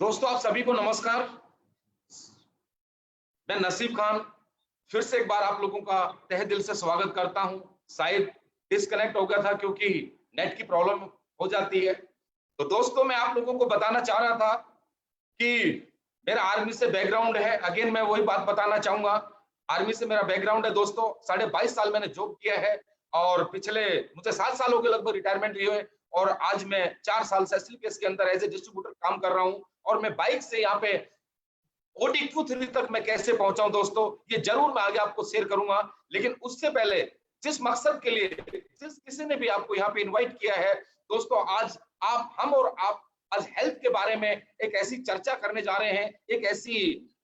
दोस्तों आप सभी को नमस्कार। मैं नसीब खान फिर से एक बार आप लोगों का तहे दिल से स्वागत करता हूं। शायद डिस्कनेक्ट हो गया था क्योंकि नेट की प्रॉब्लम हो जाती है। तो दोस्तों मैं आप लोगों को बताना चाह रहा था कि मेरा आर्मी से बैकग्राउंड है। अगेन मैं वही बात बताना चाहूंगा। आर्मी से मेरा बैकग्राउंड है दोस्तों। 22.5 साल मैंने जॉब किया है और पिछले मुझे 7 साल हो गए लगभग रिटायरमेंट लिए हुए। और आज मैं 4 साल से एसलीपीएस के अंदर एज ए डिस्ट्रीब्यूटर काम कर रहा हूं। और मैं बाइक से यहाँ पे ओटी Q3 तक मैं कैसे पहुंचा हूं दोस्तों, ये जरूर मैं आगे आपको शेयर करूंगा। लेकिन उससे पहले जिस मकसद के लिए जिस किसी ने भी आपको यहाँ पे इनवाइट किया है दोस्तों, आज हम और आप आज हेल्थ के बारे में एक ऐसी चर्चा करने जा रहे हैं, एक ऐसी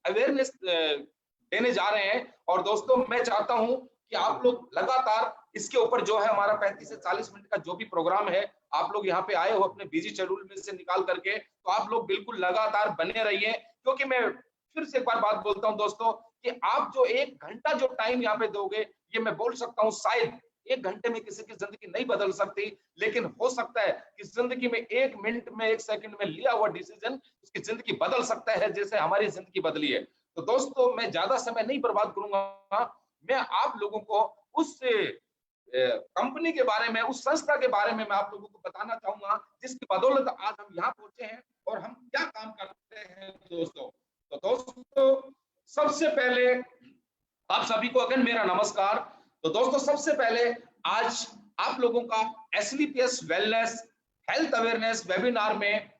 अवेयरनेस देने जा रहे हैं। और दोस्तों मैं चाहता हूं कि आप लोग लगातार इसके ऊपर जो है हमारा 35 से 40 मिनट का जो भी प्रोग्राम है, आप लोग यहाँ पे आए हो अपने बिजी शेड्यूल में से निकाल करके, तो आप लोग बिल्कुल लगातार बने रहिए। क्योंकि मैं फिर से एक बार बात बोलता हूं दोस्तों कि आप जो 1 घंटा जो टाइम यहाँ पे दोगे, ये मैं बोल सकता हूँ शायद 1 घंटे में किसी की जिंदगी नहीं बदल सकती, लेकिन हो सकता है कि जिंदगी में 1 मिनट में 1 सेकंड में लिया हुआ डिसीजन उसकी जिंदगी बदल सकता है, जैसे हमारी जिंदगी बदली है। तो दोस्तों मैं ज्यादा समय नहीं बर्बाद करूंगा। मैं आप लोगों को उस कंपनी के बारे में, उस संस्था के बारे में मैं आप लोगों को बताना चाहूंगा जिसकी बदौलत आज हम यहाँ पहुंचे हैं और हम क्या काम करते हैं दोस्तों। तो दोस्तों सबसे पहले आप सभी को अगेन मेरा नमस्कार। तो दोस्तों सबसे पहले आज आप लोगों का एसलीपीएस वेलनेस हेल्थ अवेयरनेस वेबिनार में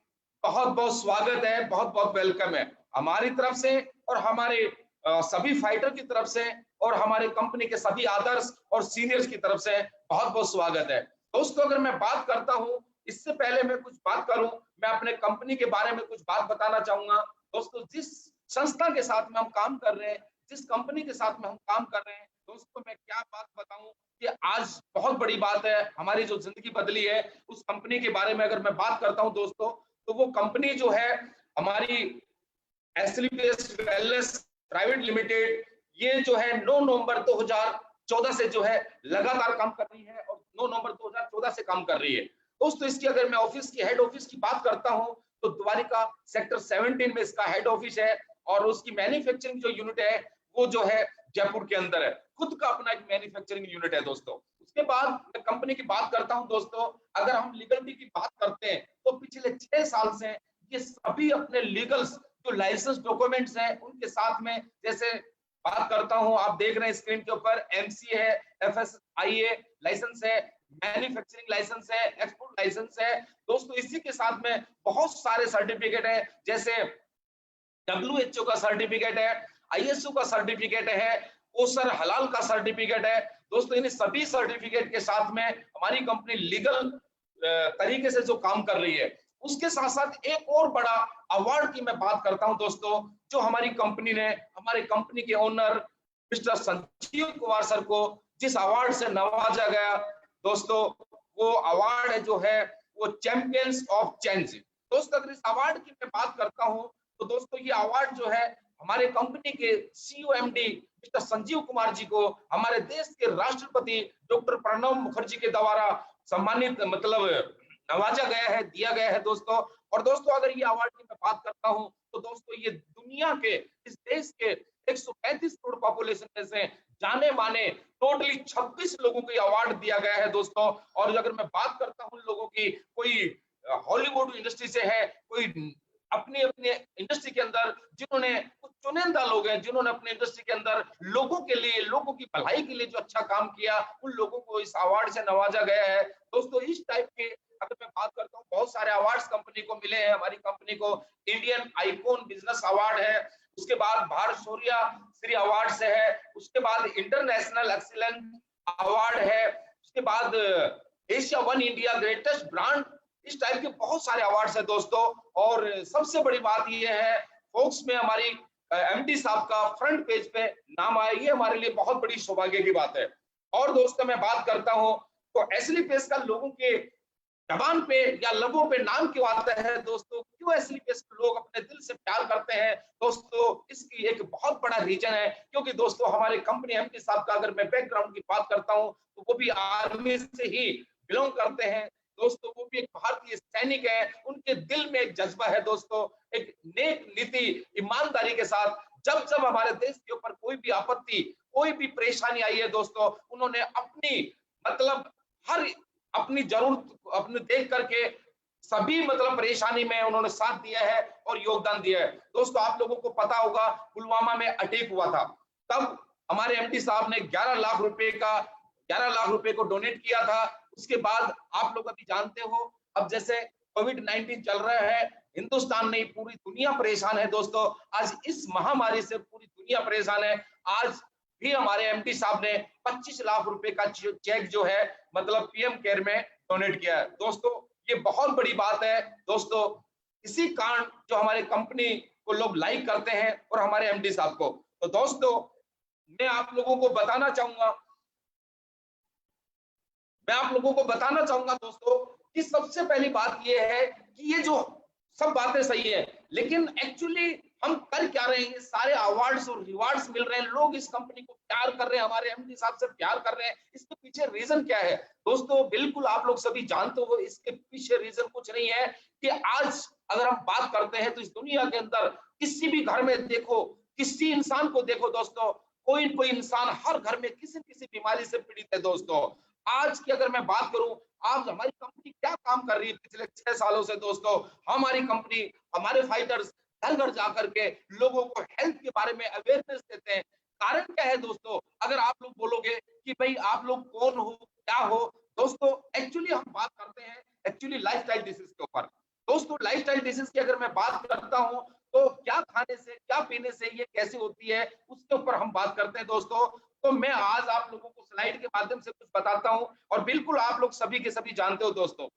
बहुत बहुत स्वागत है, बहुत बहुत वेलकम है हमारी तरफ से और हमारे सभी फाइटर की तरफ से और हमारे कंपनी के सभी आदर्श और सीनियर्स की तरफ से बहुत बहुत स्वागत है दोस्तों। अगर मैं बात करता हूं, इससे पहले मैं कुछ बात करूं, मैं अपने कंपनी के बारे में कुछ बात बताना चाहूंगा दोस्तों। जिस संस्था के साथ में हम काम कर रहे हैं, जिस कंपनी के साथ में हम काम कर रहे हैं दोस्तों, मैं क्या बात बताऊं कि आज बहुत बड़ी बात है, हमारी जो जिंदगी बदली है उस कंपनी के बारे में अगर मैं बात करता हूं दोस्तों, तो वो कंपनी जो है हमारी एसलीपीएस वेलनेस प्राइवेट लिमिटेड, ये जो है 9 नवंबर 2014 से जो है लगातार काम कर रही है और 9 नवंबर 2014 से काम कर रही है दोस्तों। इसकी अगर मैं ऑफिस की हेड ऑफिस की बात करता हूं तो द्वारिका सेक्टर 17 में इसका हेड ऑफिस है और उसकी मैन्युफैक्चरिंग जो यूनिट है वो जो है जयपुर के अंदर है। खुद का अपना एक मैन्युफैक्चरिंग यूनिट है दोस्तों। उसके बाद मैं कंपनी की बात करता हूं दोस्तों। अगर हम लीगलिटी की बात करते हैं तो पिछले 6 साल से ये सभी अपने लीगल्स जो लाइसेंस डॉक्यूमेंट्स हैं उनके साथ में, जैसे बात करता हूं, आप देख रहे हैं स्क्रीन के ऊपर एमसी है, एफएसआईए लाइसेंस है, मैन्युफैक्चरिंग लाइसेंस है, एक्सपोर्ट लाइसेंस है दोस्तों। इसी के साथ में बहुत सारे सर्टिफिकेट है, जैसे WHO का सर्टिफिकेट है, ISO का सर्टिफिकेट है, कोसर हलाल का सर्टिफिकेट है दोस्तों। इन सभी सर्टिफिकेट के साथ में हमारी कंपनी लीगल तरीके से जो काम कर रही है। उसके साथ साथ एक और बड़ा अवार्ड की मैं बात करता हूं दोस्तों, जो हमारी कंपनी ने हमारे कंपनी के owner mister Sanjeev Kumar sir को जिस अवार्ड से नवाजा गया दोस्तों, वो अवार्ड है जो है वो चैंपियंस ऑफ चेंज दोस्तों। अगर इस अवार्ड की मैं बात करता हूं तो दोस्तों ये अवार्ड जो है हमारे कंपनी के COMD मिस्टर संजीव कुमार जी को हमारे देश के राष्ट्रपति डॉक्टर प्रणब मुखर्जी के द्वारा सम्मानित मतलब नवाजा गया है, दिया गया है दोस्तों। और दोस्तों अगर ये अवार्ड की मैं बात करता हूं तो दोस्तों ये दुनिया के, इस देश के 135 करोड़ पॉपुलेशन में से जाने माने टोटली 26 लोगों को अवार्ड दिया गया है दोस्तों। और अगर मैं बात करता हूं लोगों की, कोई हॉलीवुड इंडस्ट्री से है, कोई अपने अपने इंडस्ट्री के अंदर जिन्होंने, कुछ चुनिंदा लोग हैं जिन्होंने अपने इंडस्ट्री के अंदर लोगों के लिए, लोगों की भलाई के लिए जो अच्छा काम किया, उन लोगों को इस अवार्ड से नवाजा गया है दोस्तों। इस टाइप के अगर मैं बात करता हूँ, बहुत सारे अवार्ड्स कंपनी को मिले हैं। हमारी कंपनी को इंडियन आइकॉन बिजनेस अवार्ड है, उसके बाद भारत शौर्य श्री अवार्ड से है, उसके बाद इंटरनेशनल एक्सीलेंस अवार्ड है, उसके बाद Asia one India greatest brand, इस टाइप के बहुत सारे अवार्ड्स है दोस्तों। और सबसे बड़ी बात यह है, फोक्स में हमारी MD साहब का फ्रंट पेज पे नाम आया, ये हमारे लिए बहुत बड़ी सौभाग्य की बात है। और दोस्तों मैं बात करता हूं तो एसलीपीएस का लोगों के जबान पे या लबों पे नाम क्यों आता है दोस्तों, क्यों एसलीपीएस को लोग अपने दिल से प्यार करते हैं दोस्तों, इसकी एक बहुत बड़ा रीजन है। क्योंकि दोस्तों हमारे कंपनी MD साहब का अगर मैं बैकग्राउंड की बात करता हूं तो वो भी आर्मी से ही बिलोंग करते हैं दोस्तों। वो भी एक भारतीय सैनिक है, उनके दिल में एक जज्बा है दोस्तों, एक नेक नीति ईमानदारी के साथ जब जब हमारे देश के ऊपर कोई भी आपत्ति, कोई भी परेशानी आई है दोस्तों, उन्होंने अपनी मतलब हर अपनी जरूरत अपने देख करके सभी मतलब परेशानी में उन्होंने साथ दिया है और योगदान दिया है। दोस्तों आप लोगों को पता होगा पुलवामा में अटैक हुआ था, तब हमारे एमडी साहब ने 11 लाख रुपए को डोनेट किया था। उसके बाद आप लोग अभी जानते हो अब जैसे कोविड-19 चल रहा है, हिंदुस्तान नहीं पूरी दुनिया परेशान है दोस्तों। आज इस महामारी से पूरी दुनिया परेशान है। आज भी हमारे एमडी साहब ने 25 लाख रुपए का चेक जो है मतलब पीएम केयर में डोनेट किया है। दोस्तों ये बहुत बड़ी बात है दोस्तों, इसी कारण जो हमारे कंपनी को लोग लाइक करते हैं और हमारे एमडी साहब को। तो दोस्तों मैं आप लोगों को बताना चाहूंगा दोस्तों कि सबसे पहली बात ये है कि ये जो सब बातें सही है, लेकिन एक्चुअली हम कर क्या रहे हैं? ये सारे अवार्ड्स और रिवार्ड्स मिल रहे हैं, लोग इस कंपनी को प्यार कर रहे हैं, हमारे एमडी साहब से प्यार कर रहे हैं, इसके पीछे रीजन क्या है? दोस्तों बिल्कुल आप लोग सभी जानते हो इसके पीछे रीजन कुछ नहीं है कि आज अगर हम बात करते हैं तो इस दुनिया के अंदर किसी भी घर में देखो, किसी इंसान को देखो दोस्तों, कोई कोई इंसान हर घर में किसी किसी बीमारी से पीड़ित है दोस्तों। आज की अगर मैं बात करूं, आज हमारी कंपनी क्या काम कर रही है पिछले 6 सालों से दोस्तों, हमारी कंपनी, हमारे फाइटर्स घर घर जाकर के लोगों को हेल्थ के बारे में अवेयरनेस देते हैं। कारण क्या है दोस्तों? अगर आप लोग बोलोगे कि भाई आप लोग कौन हो, क्या हो, दोस्तों एक्चुअली हम बात करते हैं एक्चुअली लाइफस्टाइल डिसीज के ऊपर। दोस्तों लाइफस्टाइल डिसीज की अगर मैं बात करता हूं तो क्या खाने से, क्या पीने से ये कैसे होती है, उसके ऊपर हम बात करते हैं दोस्तों। तो मैं आज आप लोगों को स्लाइड के माध्यम से कुछ बताता हूं और बिल्कुल आप लोग सभी के सभी जानते हो दोस्तों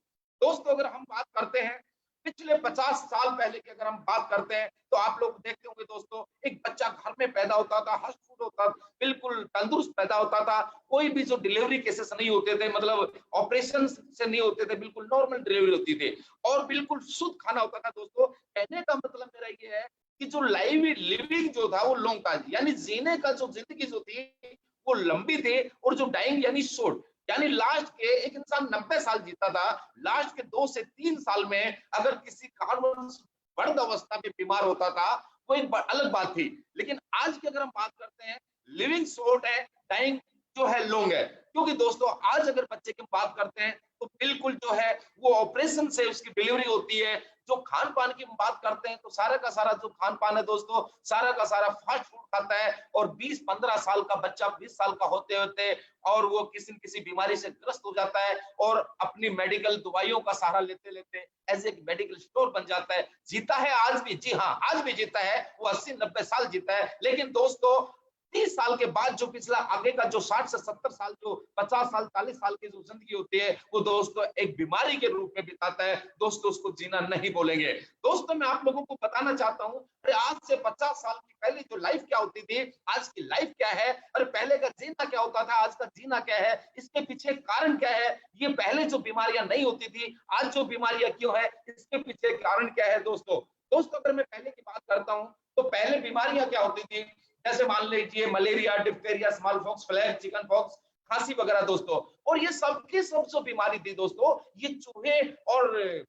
अगर हम बात करते हैं पिछले 50 साल पहले की अगर हम बात करते हैं तो आप लोग देखते होंगे दोस्तों, एक बच्चा घर में पैदा होता था, हर्ष फूड होता, बिल्कुल तंदुरुस्त पैदा होता था, कोई भी जो डिलीवरी केसेस नहीं होते थे, मतलब ऑपरेशन से नहीं होते थे, बिल्कुल नॉर्मल डिलीवरी होती थी और बिल्कुल शुद्ध खाना होता था दोस्तों। कहने का मतलब मेरा ये है कि जो लिविंग जो था वो लॉन्ग था, यानी जीने का जो जिंदगी जो थी वो लंबी थी, और जो डाइंग यानी शॉर्ट, यानी लास्ट के एक इंसान 90 साल जीता था, लास्ट के 2 से 3 साल में अगर किसी कारणवश वृद्ध अवस्था में बीमार होता था वो एक अलग बात थी। लेकिन आज की अगर हम बात करते हैं, लिविंग शॉर्ट है, डाइंग जो है लॉन्ग है। क्योंकि दोस्तों आज अगर बच्चे की बात करते हैं तो बिल्कुल जो है वो ऑपरेशन से उसकी डिलीवरी होती है। जो खान पान की बात करते हैं तो सारा का सारा जो खान पान है दोस्तों, सारा का सारा फास्ट फूड खाता है और 20-15 साल का बच्चा 20 साल का होते होते और वो किसी न किसी बीमारी से ग्रस्त हो जाता है और अपनी मेडिकल दवाइयों का सहारा लेते लेते ऐसे एक मेडिकल स्टोर बन जाता है। जीता है आज भी, जी हाँ आज भी जीता है, वो 80-90 साल जीता है। लेकिन दोस्तों 30 साल के बाद जो पिछला आगे का जो 60 से 70 साल, जो 50 साल 40 साल की जो जिंदगी होती है वो दोस्तों एक बीमारी के रूप में बिताता है दोस्तों, उसको जीना नहीं बोलेंगे। दोस्तों मैं आप लोगों को बताना चाहता हूं, अरे आज से 50 साल की पहले जो लाइफ क्या होती थी, आज की लाइफ क्या है, अरे पहले का जीना क्या होता था, आज का जीना क्या है, इसके पीछे कारण क्या है, ये पहले जो बीमारियां नहीं होती थी आज जो बीमारियां क्यों है, इसके पीछे कारण क्या है दोस्तों। अगर मैं पहले की बात करता हूं तो पहले बीमारियां क्या होती थी, जैसे मान लीजिए malaria, diphtheria, small pox, flag, chicken pox, खांसी वगैरह दोस्तों। और ये सबकी सब जो बीमारी थी दोस्तों, ये चूहे और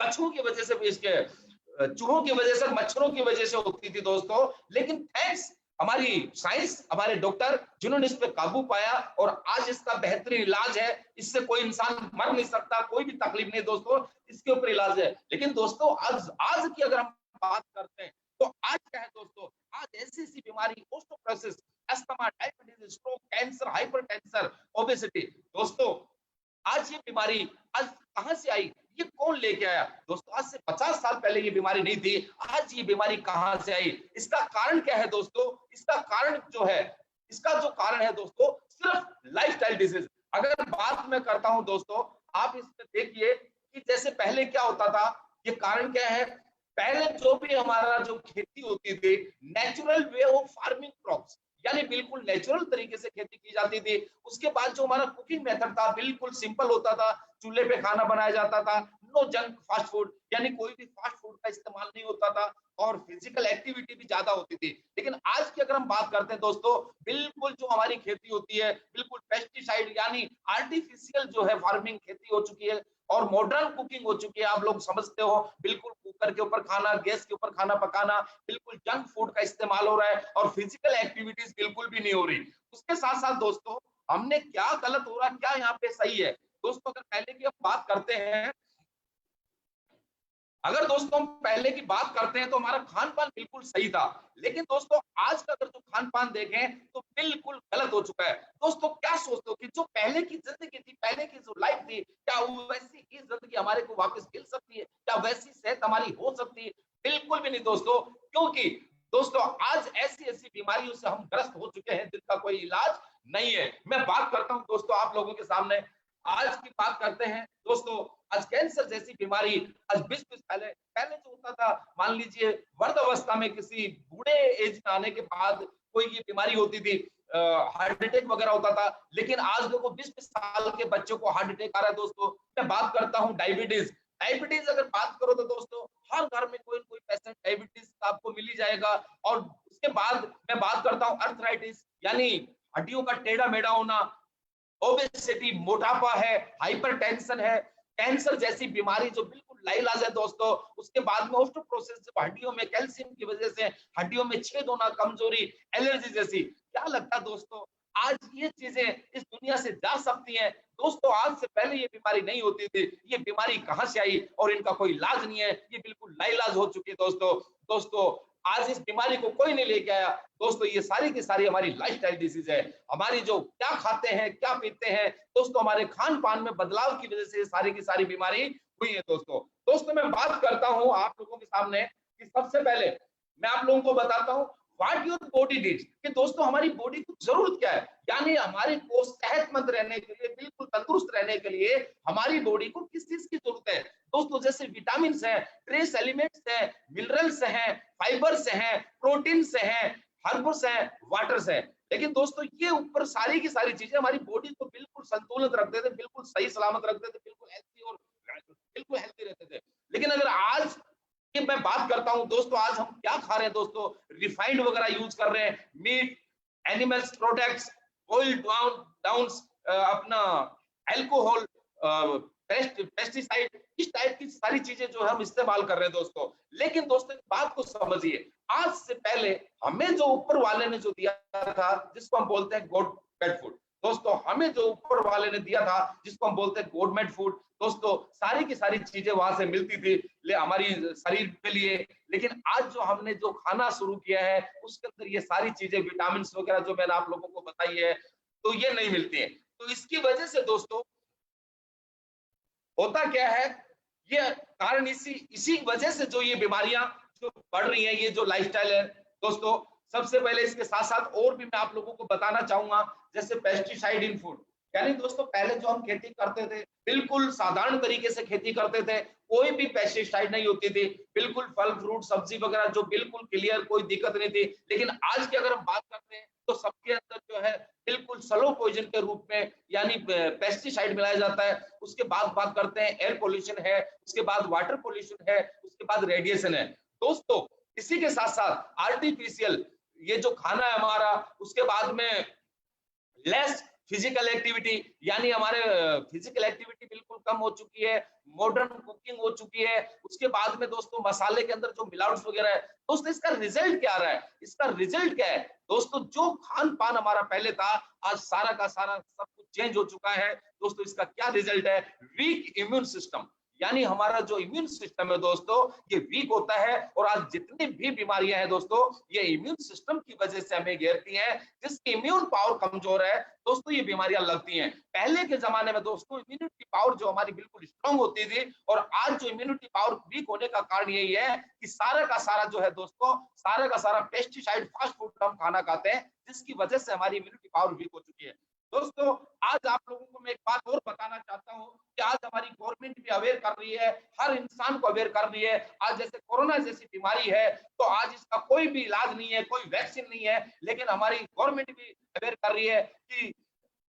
कछुओं की वजह से, इसके चूहों की वजह से, मच्छरों की वजह से होती थी दोस्तों। लेकिन थैंक्स हमारी साइंस, हमारे डॉक्टर जिन्होंने इस पे काबू पाया और आज इसका बेहतरीन इलाज है, इससे कोई इंसान मर नहीं सकता, कोई भी तकलीफ नहीं दोस्तों, इसके ऊपर इलाज है। लेकिन दोस्तों आज की अगर हम बात करते हैं तो आज क्या है दोस्तों, आज ऐसी ऐसी बीमारी, osteoporosis, asthma, diabetes, stroke, cancer, hypertension, obesity, दोस्तों आज ये बीमारी आज कहां से आई, ये कौन लेके आया दोस्तों? आज से 50 साल पहले ये बीमारी नहीं थी, आज ये बीमारी कहां से आई? इसका कारण क्या है दोस्तों? इसका कारण जो है, इसका जो कारण है दोस्तों सिर्फ लाइफस्टाइल डिजीज। अगर बात मैं करता हूं दोस्तों, आप इसमें देखिए कि जैसे पहले क्या होता था, ये कारण क्या है, पहले जो भी हमारा जो खेती होती थी, natural way of farming crops, यानी बिल्कुल नेचुरल तरीके से खेती की जाती थी। उसके बाद जो हमारा कुकिंग मेथड था बिल्कुल सिंपल होता था, चूल्हे पे खाना बनाया जाता था, नो जंक फास्ट फूड, यानी कोई भी फास्ट फूड का इस्तेमाल नहीं होता था और फिजिकल एक्टिविटी भी ज्यादा होती थी। लेकिन आज की अगर हम बात करते हैं दोस्तों, बिल्कुल जो हमारी खेती होती है बिल्कुल पेस्टिसाइड यानी आर्टिफिशियल जो है फार्मिंग खेती हो चुकी है और मॉडर्न कुकिंग हो चुकी है। आप लोग समझते हो, बिल्कुल कुकर के ऊपर खाना, गैस के ऊपर खाना पकाना, बिल्कुल जंक फूड का इस्तेमाल हो रहा है और फिजिकल एक्टिविटीज बिल्कुल भी नहीं हो रही। उसके साथ साथ दोस्तों हमने क्या गलत हो रहा है, क्या यहाँ पे सही है दोस्तों, अगर पहले की हम बात करते हैं, अगर दोस्तों हम पहले की बात करते हैं तो हमारा खान पान बिल्कुल सही था, लेकिन दोस्तों आज का अगर जो खान पान देखें तो बिल्कुल गलत हो चुका है। दोस्तों क्या सोचते हो कि जो पहले की जिंदगी थी, पहले की जो लाइफ थी, क्या वो वैसी ही जिंदगी हमारे को वापस मिल सकती है? क्या वैसी सेहत हमारी हो सकती है? बिल्कुल भी नहीं दोस्तों, क्योंकि दोस्तों आज ऐसी ऐसी बीमारियों से हम ग्रस्त हो चुके हैं जिनका कोई इलाज नहीं है। मैं बात करता हूं दोस्तों आप लोगों के सामने, आज की बात करते हैं दोस्तों, आज कैंसर जैसी बीमारी, आज 20-20 पहले पहले जो होता था, मान लीजिए वर्ध अवस्था में किसी बूढ़े एज में आने के बाद कोई ये बीमारी होती थी, हार्ट अटैक वगैरह होता था, लेकिन आज देखो 20-20 साल के बच्चों को हार्ट अटैक आ रहा है दोस्तों। मैं बात करता हूँ डायबिटीज, डायबिटीज अगर बात करो तो दोस्तों हर घर में कोई कोई पेशेंट डायबिटीज आपको मिल ही जाएगा। और उसके बाद मैं बात करता हूँ अर्थराइटिस, यानी हड्डियों का टेढ़ा मेढ़ा होना, ओबेसिटी, मोटापा है, हाइपरटेंशन है, कैंसर जैसी बीमारी जो बिल्कुल लाइलाज है दोस्तों। उसके बाद में ऑस्टियोपोरोसिस, जब हड्डियों में कैल्शियम की वजह से हड्डियों में छेद होना, कमजोरी, एलर्जी जैसी। क्या लगता है दोस्तों आज ये चीजें इस दुनिया से जा सकती हैं? दोस्तों आज से पहले ये बीमारी नहीं होती थी, ये बीमारी कहां से आई और इनका कोई इलाज नहीं है, ये बिल्कुल लाइलाज हो चुकी है दोस्तों। दोस्तों आज इस बीमारी को कोई नहीं लेके आया दोस्तों, ये सारी की सारी हमारी लाइफस्टाइल डिजीज है, हमारी जो क्या खाते हैं क्या पीते हैं दोस्तों, हमारे खान पान में बदलाव की वजह से ये सारी की सारी बीमारी हुई है दोस्तों। दोस्तों मैं बात करता हूं आप लोगों के सामने कि सबसे पहले मैं आप लोगों को बताता हूं व्हाट योर बॉडी नीड्स, कि दोस्तों हमारी बॉडी की जरूरत क्या है, यानी हमारे को सेहतमंद रहने के लिए, बिल्कुल तंदुरुस्त रहने के लिए हमारी बॉडी को किस चीज की जरूरत है दोस्तों। जैसे विटामिन है, ट्रेस एलिमेंट्स है, मिनरल्स हैं, फाइबर्स हैं, प्रोटीन्स हैं, हर्ब्स हैं, वाटर्स हैं। लेकिन दोस्तों ये ऊपर सारी की सारी चीजें हमारी बॉडी को बिल्कुल संतुलित रखते थे, बिल्कुल सही सलामत रखते थे, बिल्कुल हेल्थी और बिल्कुल हेल्थी रहते थे। लेकिन अगर आज कि मैं बात करता हूं दोस्तों, आज हम क्या खा रहे हैं दोस्तों, रिफाइंड वगैरह यूज कर रहे हैं, meat, animals products, oil down, अपना अल्कोहल, पेस्टिसाइड, इस टाइप की सारी चीजें जो हम इस्तेमाल कर रहे हैं दोस्तों। लेकिन दोस्तों इस बात को समझिए, आज से पहले हमें जो ऊपर वाले ने जो दिया था, जिसको हम बोलते हैं गॉड मेड फूड दोस्तों, हमें जो ऊपर वाले ने दिया था जिसको हम बोलते हैं गॉड मेड फूड दोस्तों, सारी की सारी चीजें वहां से मिलती थी ले हमारी शरीर के लिए। लेकिन आज जो हमने जो खाना शुरू किया है उसके अंदर ये सारी चीजें, विटामिन वगैरह जो मैंने आप लोगों को बताई है, तो ये नहीं मिलती है। तो इसकी वजह से दोस्तों होता क्या है, ये कारण इसी वजह से जो ये बीमारियां जो बढ़ रही हैं, ये जो लाइफस्टाइल है दोस्तों। सबसे पहले इसके साथ साथ और भी मैं आप लोगों को बताना चाहूंगा, जैसे पेस्टिसाइड इन फूड, यानी दोस्तों पहले जो हम खेती करते थे बिल्कुल साधारण तरीके से खेती करते थे, कोई भी पेस्टिसाइड नहीं होती थी, बिल्कुल फल फ्रूट सब्जी वगैरह जो बिल्कुल क्लियर, कोई दिक्कत नहीं थी। लेकिन आज की अगर हम बात करते हैं तो सबके अंदर जो है बिल्कुल स्लो पॉइजन के रूप में यानी पेस्टिसाइड मिलाया जाता है। उसके बाद बात करते हैं एयर पोल्यूशन है, उसके बाद वाटर पोल्यूशन है, उसके बाद रेडिएशन है दोस्तों। इसी के साथ साथ आर्टिफिशियल ये जो खाना है हमारा, उसके बाद में लेस फिजिकल एक्टिविटी, यानी हमारे फिजिकल एक्टिविटी बिल्कुल कम हो चुकी है, मॉडर्न कुकिंग हो चुकी है। उसके बाद में दोस्तों मसाले के अंदर जो मिलावट वगैरह है दोस्तों, इसका रिजल्ट क्या आ रहा है, इसका रिजल्ट क्या है दोस्तों, जो खान पान हमारा पहले था आज सारा का सारा सब कुछ चेंज हो चुका है दोस्तों। इसका क्या रिजल्ट है, वीक इम्यून सिस्टम, यानी हमारा जो इम्यून सिस्टम है दोस्तों ये वीक होता है। और आज जितनी भी बीमारियां हैं दोस्तों, ये इम्यून सिस्टम की वजह से हमें घेरती हैं। जिसकी इम्यून पावर कमजोर है दोस्तों, ये बीमारियां लगती हैं। पहले के जमाने में दोस्तों इम्यूनिटी पावर जो हमारी बिल्कुल स्ट्रांग होती थी, और आज जो इम्यूनिटी पावर वीक होने का कारण यही है कि सारा का सारा जो है दोस्तों, सारा का सारा पेस्टिसाइड फास्ट फूड हम खाना खाते हैं, जिसकी वजह से हमारी इम्यूनिटी पावर वीक हो चुकी है दोस्तों। आज आप लोगों को मैं एक बात और बताना चाहता हूं कि आज हमारी गवर्नमेंट भी अवेयर कर रही है, हर इंसान को अवेयर कर रही है। आज जैसे कोरोना जैसी बीमारी है तो आज इसका कोई भी इलाज नहीं है, कोई वैक्सीन नहीं है, लेकिन हमारी गवर्नमेंट भी अवेयर कर रही है कि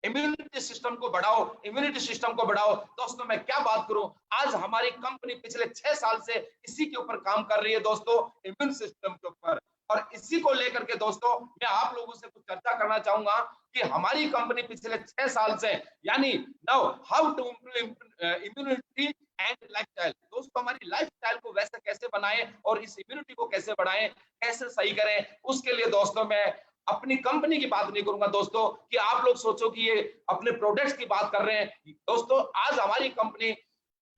इम्यूनिटी सिस्टम को बढ़ाओ, इम्यूनिटी सिस्टम को बढ़ाओ। दोस्तों मैं क्या बात करूं, आज हमारी कंपनी पिछले 6 साल से इसी के ऊपर काम कर रही है दोस्तों, इम्यून सिस्टम के ऊपर। और इसी को लेकर के दोस्तों मैं आप लोगों से कुछ चर्चा करना चाहूंगा कि हमारी कंपनी पिछले 6 साल से, यानी now how to immunity and lifestyle, दोस्तों हमारी लाइफस्टाइल को वैसे कैसे बनाएं और इस इम्यूनिटी को कैसे बढ़ाएं, कैसे सही करें, उसके लिए दोस्तों मैं अपनी कंपनी की बात नहीं करूंगा दोस्तों कि आप लोग सोचो कि ये अपने प्रोडक्ट्स की बात कर रहे हैं। दोस्तों आज हमारी कंपनी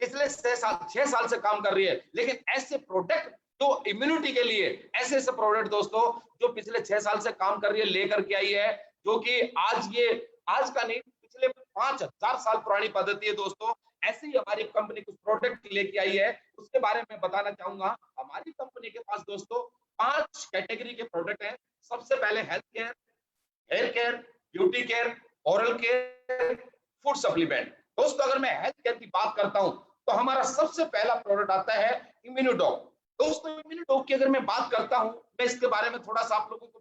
पिछले 6 साल से काम कर रही है, लेकिन ऐसे प्रोडक्ट जो इम्यूनिटी के लिए, ऐसे ऐसे प्रोडक्ट दोस्तों जो पिछले 6 साल से काम कर रही है लेकर के आई है, जो कि आज का नहीं, पिछले 5000 साल पुरानी पद्धति है दोस्तों। ऐसे ही हमारी कंपनी कुछ प्रोडक्ट लेके आई है, उसके बारे में बताना चाहूंगा। हमारी कंपनी के पास दोस्तों 5 कैटेगरी के प्रोडक्ट हैं। सबसे पहले health care, hair care, beauty care, oral care, food supplement. दोस्तों अगर मैं हेल्थ केयर की बात करता हूं तो हमारा सबसे पहला प्रोडक्ट आता है इम्यूनोडॉग। दोस्तों इम्यूनोडॉग की अगर मैं बात करता हूं, मैं इसके बारे में थोड़ा सा आप लोगों को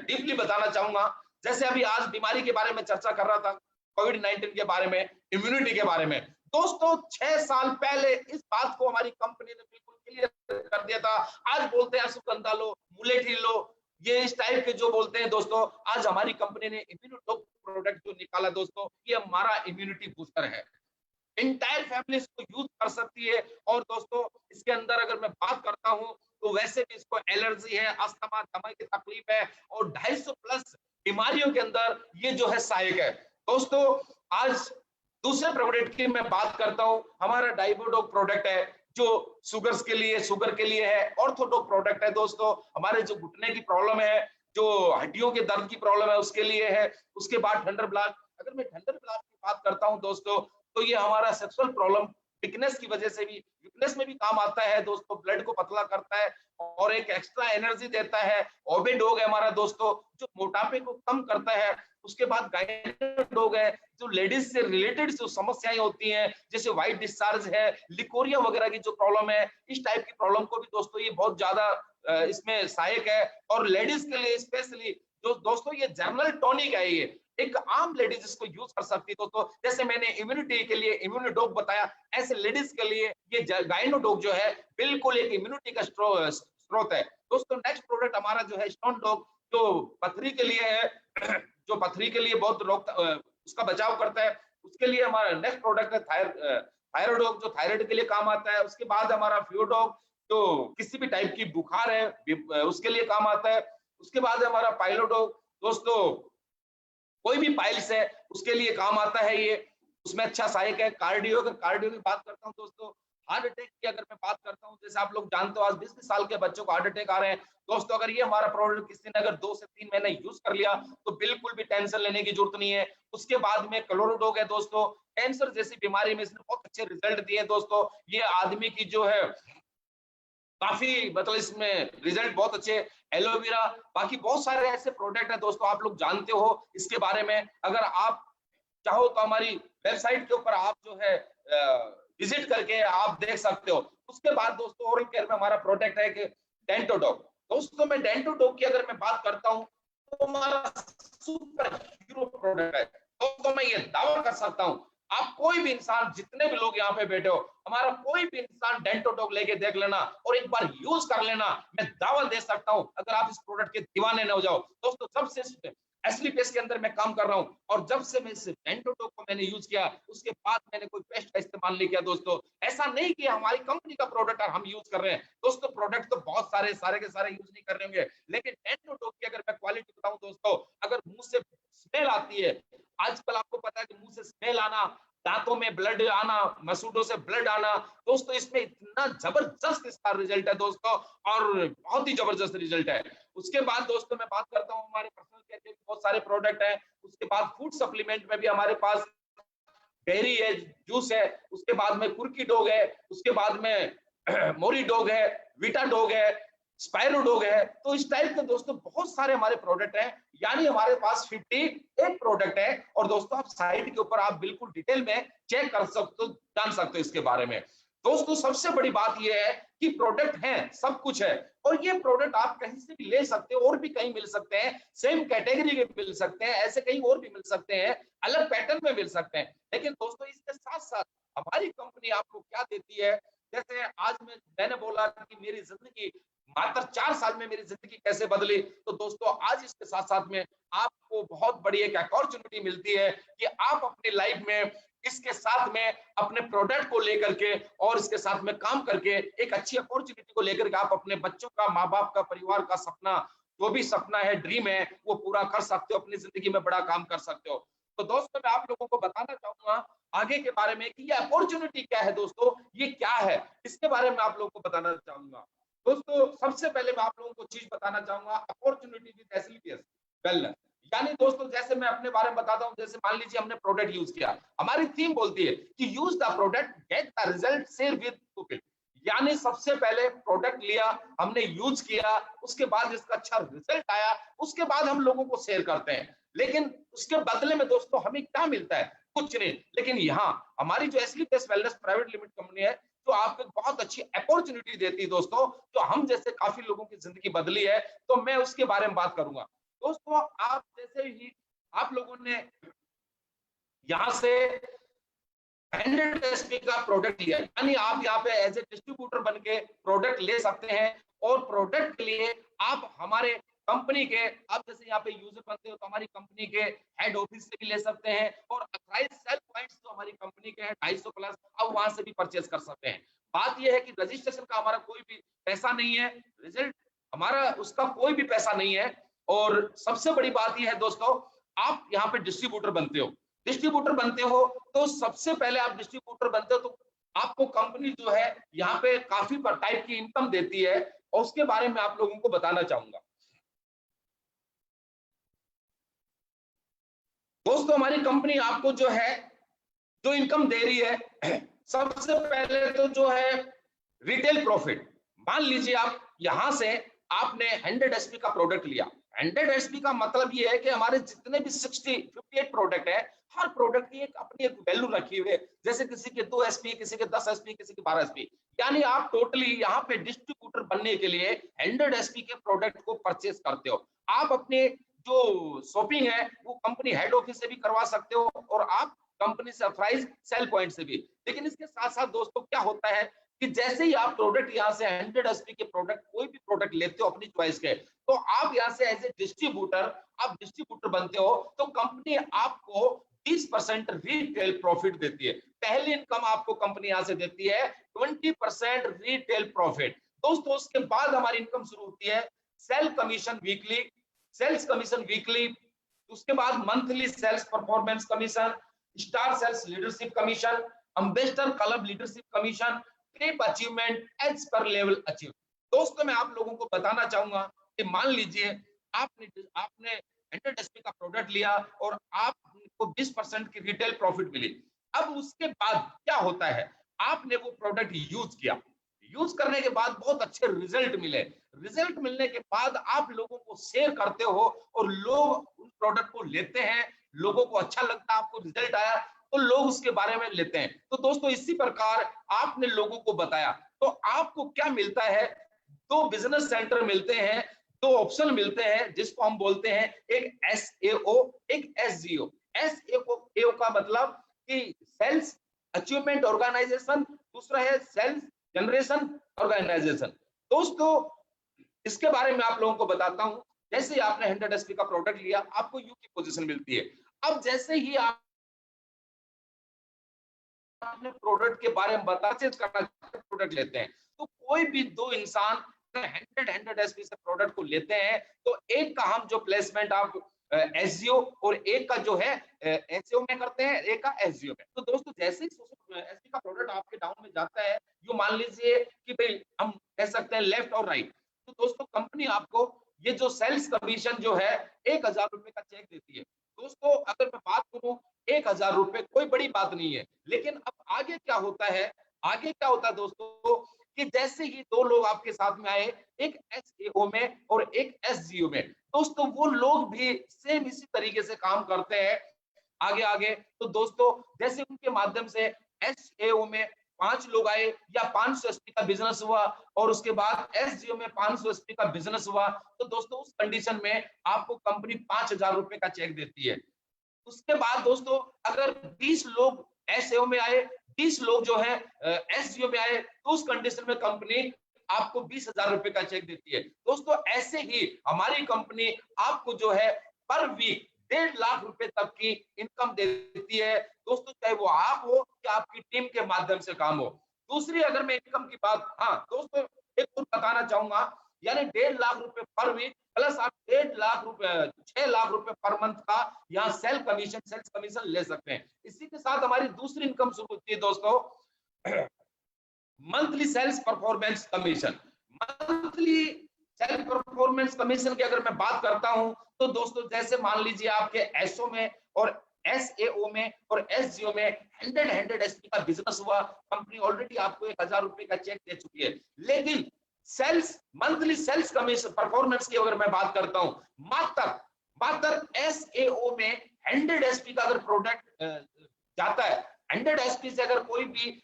डीपली बताना चाहूंगा। जैसे अभी आज बीमारी के बारे में चर्चा कर रहा था, कोविड-19 के बारे में, इम्यूनिटी के बारे में। दोस्तों 6 साल पहले इस बात को हमारी कंपनी ने बिल्कुल क्लियर कर दिया था। आज बोलते हैं अश्वगंधा लो, मुलेठी लो, ये इस टाइप के जो बोलते हैं दोस्तों, आज हमारी कंपनी ने इम्यूनोडॉग प्रोडक्ट जो निकाला दोस्तों, ये हमारा इम्यूनिटी बूस्टर है। इंटायर फैमिली इसको यूज कर सकती है। और दोस्तों इसके अंदर अगर मैं बात करता हूं तो वैसे भी इसको एलर्जी है, अस्थमा, दमा की तकलीफ है और 250 प्लस बीमारियों के अंदर ये जो है सहायक है। दोस्तों आज दूसरे प्रोडक्ट की मैं बात करता हूं, हमारा डाइबोडोक प्रोडक्ट है जो शुगर के लिए है। ऑर्थोडोक प्रोडक्ट है दोस्तों, हमारे जो घुटने की प्रॉब्लम है, जो हड्डियों के दर्द की प्रॉब्लम है उसके लिए है। उसके बाद थंडर ब्लॉक, अगर मैं थंडर ब्लॉक की बात करता हूं दोस्तों, तो ये हमारा सेक्सुअल प्रॉब्लम वीकनेस की वजह से भी, वीकनेस में भी काम आता है दोस्तों। ब्लड को पतला करता है और एक एक्स्ट्रा एनर्जी देता है। ओबेडोग है हमारा दोस्तों, जो मोटापे को कम करता है। उसके बाद गायनेकोडोग है, जो लेडीज से रिलेटेड जो समस्याएं होती हैं, जैसे व्हाइट डिस्चार्ज है, लिकोरिया वगैरह की जो प्रॉब्लम है, इस टाइप की प्रॉब्लम को भी दोस्तों ये बहुत ज्यादा इसमें सहायक है। और लेडीज के लिए स्पेशली जो दोस्तों ये जर्नल टॉनिक है, ये एक आम लेडीज इसको यूज कर सकती है दोस्तों। जैसे मैंने इम्यूनिटी के लिए इम्यूनोडोग बताया, ऐसे लेडीज के लिए ये गायनोडोग जो है बिल्कुल एक इम्यूनिटी का स्रोत है दोस्तों। नेक्स्ट प्रोडक्ट हमारा जो है स्टोन डॉग, जो पथरी के लिए है, जो पथरी के लिए बहुत उसका बचाव करता है। उसके लिए हमारा नेक्स्ट प्रोडक्ट है थायरोडोग, जो थायराइड के लिए काम आता है। उसके बाद हमारा फ्यूडोग, जो किसी भी टाइप की बुखार है उसके लिए काम आता है। उसके बाद हमारा पाइलोडोग, दोस्तों कोई भी पाइल्स है उसके लिए काम आता है ये, उसमें अच्छा सहायक है। कार्डियो की बात करता हूँ दोस्तों, हार्ट अटैक की अगर मैं बात करता हूँ, जैसे आप लोग जानते हो आज 20 साल के बच्चों को हार्ट अटैक आ रहे हैं दोस्तों। अगर ये हमारा प्रोडक्ट किसी ने अगर 2 से 3 महीने यूज कर लिया तो बिल्कुल भी टेंशन लेने की जरूरत नहीं है। उसके बाद में क्लोरोडोग है दोस्तों, कैंसर जैसी बीमारी में इसने बहुत अच्छे रिजल्ट दिए दोस्तों। ये आदमी की जो है काफी मतलब इसमें रिजल्ट बहुत अच्छे। एलोवेरा, बाकी बहुत सारे ऐसे प्रोडक्ट हैं दोस्तों, आप लोग जानते हो इसके बारे में। अगर आप चाहो तो हमारी वेबसाइट के ऊपर आप जो है विजिट करके आप देख सकते हो। उसके बाद दोस्तों ओरल केयर में हमारा प्रोडक्ट है कि डेंटोडॉग। दोस्तों मैं डेंटोडॉग की अगर मैं बात करता हूं तो हमारा सुपर हीरो प्रोडक्ट है दोस्तों। मैं ये दावा कर सकता हूं, आप कोई भी इंसान, जितने भी लोग यहाँ पे बैठे हो, हमारा कोई भी इंसान डेंटोडॉग लेके देख लेना और एक बार यूज कर लेना। मैं दावा दे सकता हूं अगर आप इस प्रोडक्ट के दीवाने न हो जाओ दोस्तों। सबसे एसलीपेस के अंदर मैं काम कर रहा हूं और जब से मैं इस डेंटोडॉग को मैंने यूज किया उसके बाद मैंने कोई पेस्ट का इस्तेमाल नहीं किया दोस्तों। ऐसा नहीं कि हमारी कंपनी का प्रोडक्ट और हम यूज कर रहे हैं दोस्तों, प्रोडक्ट तो बहुत सारे के सारे यूज नहीं कर रहे होंगे, लेकिन डेंटोडॉग की अगर मैं क्वालिटी बताऊं दोस्तों, अगर मुंह से स्मेल आती है, आजकल आपको पता है कि मुंह से स्मेल आना, दांतों में ब्लड आना, मसूड़ों से ब्लड आना, दोस्तों इसमें इतना जबरदस्त इसका रिजल्ट है दोस्तों, और बहुत ही जबरदस्त रिजल्ट है। उसके बाद दोस्तों मैं बात करता हूं, हमारे पर्सनल केयर के बहुत सारे प्रोडक्ट हैं। उसके बाद फूड सप्लीमेंट में भी हमारे पास डेयरी है, जूस है। उसके बाद में कुर्की डॉग है। उसके बाद में मोरी डॉग है, विटा डॉग है, स्पाइरो डॉग है। तो इस टाइप के दोस्तों बहुत सारे हमारे प्रोडक्ट हैं, यानी हमारे पास 58 प्रोडक्ट है। और दोस्तों आप साइट के ऊपर आप बिल्कुल डिटेल में चेक कर सकते हो, जान सकते हो इसके बारे में। दोस्तों सबसे बड़ी बात यह है कि प्रोडक्ट हैं, सब कुछ है, और ये प्रोडक्ट आप कहीं से भी ले सकते हो, और भी कहीं मिल सकते हैं, सेम कैटेगरी के मिल सकते हैं, ऐसे कहीं और भी मिल सकते हैं, अलग पैटर्न में मिल सकते हैं। लेकिन दोस्तों इसके साथ साथ हमारी कंपनी आपको क्या देती है, जैसे आज मैंने बोला कि मेरी जिंदगी मात्र 4 साल में मेरी जिंदगी कैसे बदली। तो दोस्तों आज इसके साथ साथ में आपको बहुत बड़ी एक अपॉर्चुनिटी मिलती है कि आप अपनी लाइफ में इसके साथ में अपने प्रोडक्ट को लेकर के और इसके साथ में काम करके एक अच्छी अपॉर्चुनिटी को लेकर के आप अपने बच्चों का, माँ बाप का, परिवार का सपना, जो भी सपना है, ड्रीम है, वो पूरा कर सकते हो, अपनी जिंदगी में बड़ा काम कर सकते हो। तो दोस्तों मैं आप लोगों को बताना चाहूंगा आगे के बारे में कि ये अपॉर्चुनिटी क्या है दोस्तों, ये क्या है, इसके बारे में आप लोगों को बताना चाहूंगा। दोस्तों सबसे पहले मैं आप लोगों को चीज बताना चाहूंगा, अपॉर्चुनिटी विद एसएलपीएस वेलनेस। यानी दोस्तों जैसे मैं अपने बारे में बताता हूं, जैसे मान लीजिए हमने प्रोडक्ट यूज किया, हमारी थीम बोलती है कि use the product, get the result, share with people. यानी सबसे पहले प्रोडक्ट लिया, हमने यूज किया, उसके बाद इसका अच्छा रिजल्ट आया, उसके बाद हम लोगों को शेयर करते हैं। लेकिन उसके बदले में दोस्तों हमें क्या मिलता है? कुछ नहीं। लेकिन यहाँ हमारी जो एसएलपीएस वेलनेस प्राइवेट लिमिटेड कंपनी है, तो आपको बहुत अच्छी अपॉर्चुनिटी देती है दोस्तों, तो हम जैसे काफी लोगों की जिंदगी बदली है, तो मैं उसके बारे में बात करूंगा। दोस्तों आप जैसे ही आप लोगों ने यहां से 100 एसपी का प्रोडक्ट लिया, यानी आप यहाँ पे एज ए डिस्ट्रीब्यूटर बन के प्रोडक्ट ले सकते हैं, और प्रोडक्ट के लिए आप हमारे कंपनी के, आप जैसे यहाँ पे यूजर बनते हो तो हमारी कंपनी के हेड ऑफिस से भी ले सकते हैं, और 28 सेल पॉइंट्स जो हमारी कंपनी के हैं 250 प्लस, अब वहां से भी परचेज कर सकते हैं। बात यह है कि रजिस्ट्रेशन का हमारा कोई भी पैसा नहीं है, रिजल्ट हमारा उसका कोई भी पैसा नहीं है। और सबसे बड़ी बात यह है दोस्तों, आप यहाँ पे डिस्ट्रीब्यूटर बनते हो, डिस्ट्रीब्यूटर बनते हो तो सबसे पहले आप डिस्ट्रीब्यूटर बनते हो तो आपको कंपनी जो है यहाँ पे काफी टाइप की इनकम देती है, और उसके बारे में आप लोगों को बताना चाहूंगा। दोस्तों हमारी कंपनी आपको जो है जो इनकम दे रही है, सबसे पहले तो जो है रिटेल प्रॉफिट। मान लीजिए आप यहां से आपने 100 एसपी का प्रोडक्ट लिया, 100 एसपी का मतलब ये है कि हमारे जितने भी 58 प्रोडक्ट है, हर प्रोडक्ट की एक अपनी एक वैल्यू रखी हुई है। जैसे किसी के 2 एसपी, किसी के 10 एसपी, किसी के 12 एसपी, यानी आप टोटली यहाँ पे डिस्ट्रीब्यूटर बनने के लिए 100 एसपी के प्रोडक्ट को परचेस करते हो। आप अपने जो शॉपिंग है वो कंपनी हेड ऑफिस से भी करवा सकते हो, और आप कंपनी से अथराइज सेल पॉइंट से भी। लेकिन इसके साथ साथ दोस्तों क्या होता है कि जैसे ही आप प्रोडक्ट यहाँ से 100 एसपी के प्रोडक्ट, कोई भी प्रोडक्ट लेते हो अपनी चॉइस के, तो आप यहाँ से एज ए डिस्ट्रीब्यूटर, आप डिस्ट्रीब्यूटर बनते हो, तो कंपनी आपको 20% रिटेल प्रॉफिट देती है। पहली इनकम आपको कंपनी यहाँ से देती है 20% रिटेल प्रॉफिट। दोस्तों उसके बाद हमारी इनकम शुरू होती है sale commission weekly, sales commission weekly, उसके बाद monthly sales performance commission, star sales leadership commission, ambassador club leadership commission, trip achievement as per level achieve. दोस्तों मैं आप लोगों को बताना चाहूंगा कि मान लीजिए आपने आपने 100 एसपी का प्रोडक्ट लिया और आपको 20% की रिटेल प्रॉफिट मिली। अब उसके बाद क्या होता है, आपने वो प्रोडक्ट यूज किया, यूज करने के बाद बहुत अच्छे रिजल्ट मिले, रिजल्ट मिलने के बाद आप लोगों को शेयर करते हो, और लोग उस प्रोडक्ट को लेते हैं, लोगों को अच्छा लगता है, आपको रिजल्ट आया तो लोग उसके बारे में लेते हैं। तो दोस्तों इसी प्रकार आपने लोगों को बताया, तो आपको क्या मिलता है, 2 बिजनेस सेंटर मिलते हैं, 2 ऑप्शन मिलते हैं, जिसको हम बोलते हैं एक एसएओ, एक एसजीओ। एसएओ का मतलब कि सेल्स अचीवमेंट ऑर्गेनाइजेशन, दूसरा है सेल्स जनरेशन ऑर्गेनाइजेशन। दोस्तों इसके बारे में आप लोगों को बताता हूं। जैसे ही आपने 100 एसपी का प्रोडक्ट लिया, आपको यू की पोजीशन मिलती है। अब जैसे ही आपने प्रोडक्ट के बारे में परचेज करना, प्रोडक्ट लेते हैं, तो कोई भी 2 इंसान 100 एसपी से प्रोडक्ट को लेते हैं, तो एक का हम जो प्लेसमेंट आप एसजीओ और एक का जो है एसईओ में करते हैं, एक का एसजीओ में। तो दोस्तों जैसे ही एसपी का प्रोडक्ट आपके डाउन में जाता है, जो मान लीजिए कि भाई हम कह सकते हैं लेफ्ट और राइट, तो दोस्तों कंपनी आपको ये जो सेल्स कमीशन जो है 1000 रुपए का चेक देती है। दोस्तों अगर मैं बात करूं, 1000 रुपए कोई बड़ी बात नहीं है, लेकिन अब आगे क्या होता है, आगे क्या होता है दोस्तों कि जैसे ही 2 लोग आपके साथ में आए, एक एसएओ में और एक एसजीओ में, दोस्तों वो लोग भी सेम इसी तरीके से काम करते हैं आगे आगे। तो दोस्तों जैसे उनके माध्यम से एसएओ में 5 लोग आए या 500 एसपी का बिजनेस हुआ, और उसके बाद एसजीओ में 500 एसपी का बिजनेस हुआ, तो दोस्तों उस कंडीशन में आपको कंपनी 5000 रुपए का चेक देती है। उसके बाद दोस्तों अगर 20 लोग एसएओ में आए, 20 लोग जो है एसजीओ में आए, तो उस कंडीशन में कंपनी आपको 20,000 रुपए का चेक देती है। दोस्तों ऐसे ही हमारी कंपनी आपको जो है पर वीक 1.5 लाख रुपए तक की इनकम देती है दोस्तों, चाहे वो आप हो या आपकी टीम के माध्यम से काम हो। दूसरी अगर मैं इनकम की बात, हाँ दोस्तों एक और बताना चाहूंगा, यानी 1.5 लाख रुपए पर वीक प्लस आप 1.5 लाख रुपए 6 लाख रुपए पर मंथ का यहाँ सेल्स कमीशन ले सकते हैं। इसी के साथ हमारी दूसरी इनकम शुरू होती है दोस्तों, monthly sales performance commission. Monthly sales performance commission की अगर मैं बात करता हूं तो दोस्तों जैसे मान लीजिए आपके एसओ में और एसएओ में और एसजीओ में 100 एसपी का बिजनेस हुआ, कंपनी ऑलरेडी आपको 1,000 रुपए का चेक दे चुकी है। लेकिन sales monthly sales commission performance की अगर मैं बात करता हूं, मात्र एसएओ में 100 एसपी का अगर प्रोडक्ट जाता है, 100 एसपी से अगर कोई भी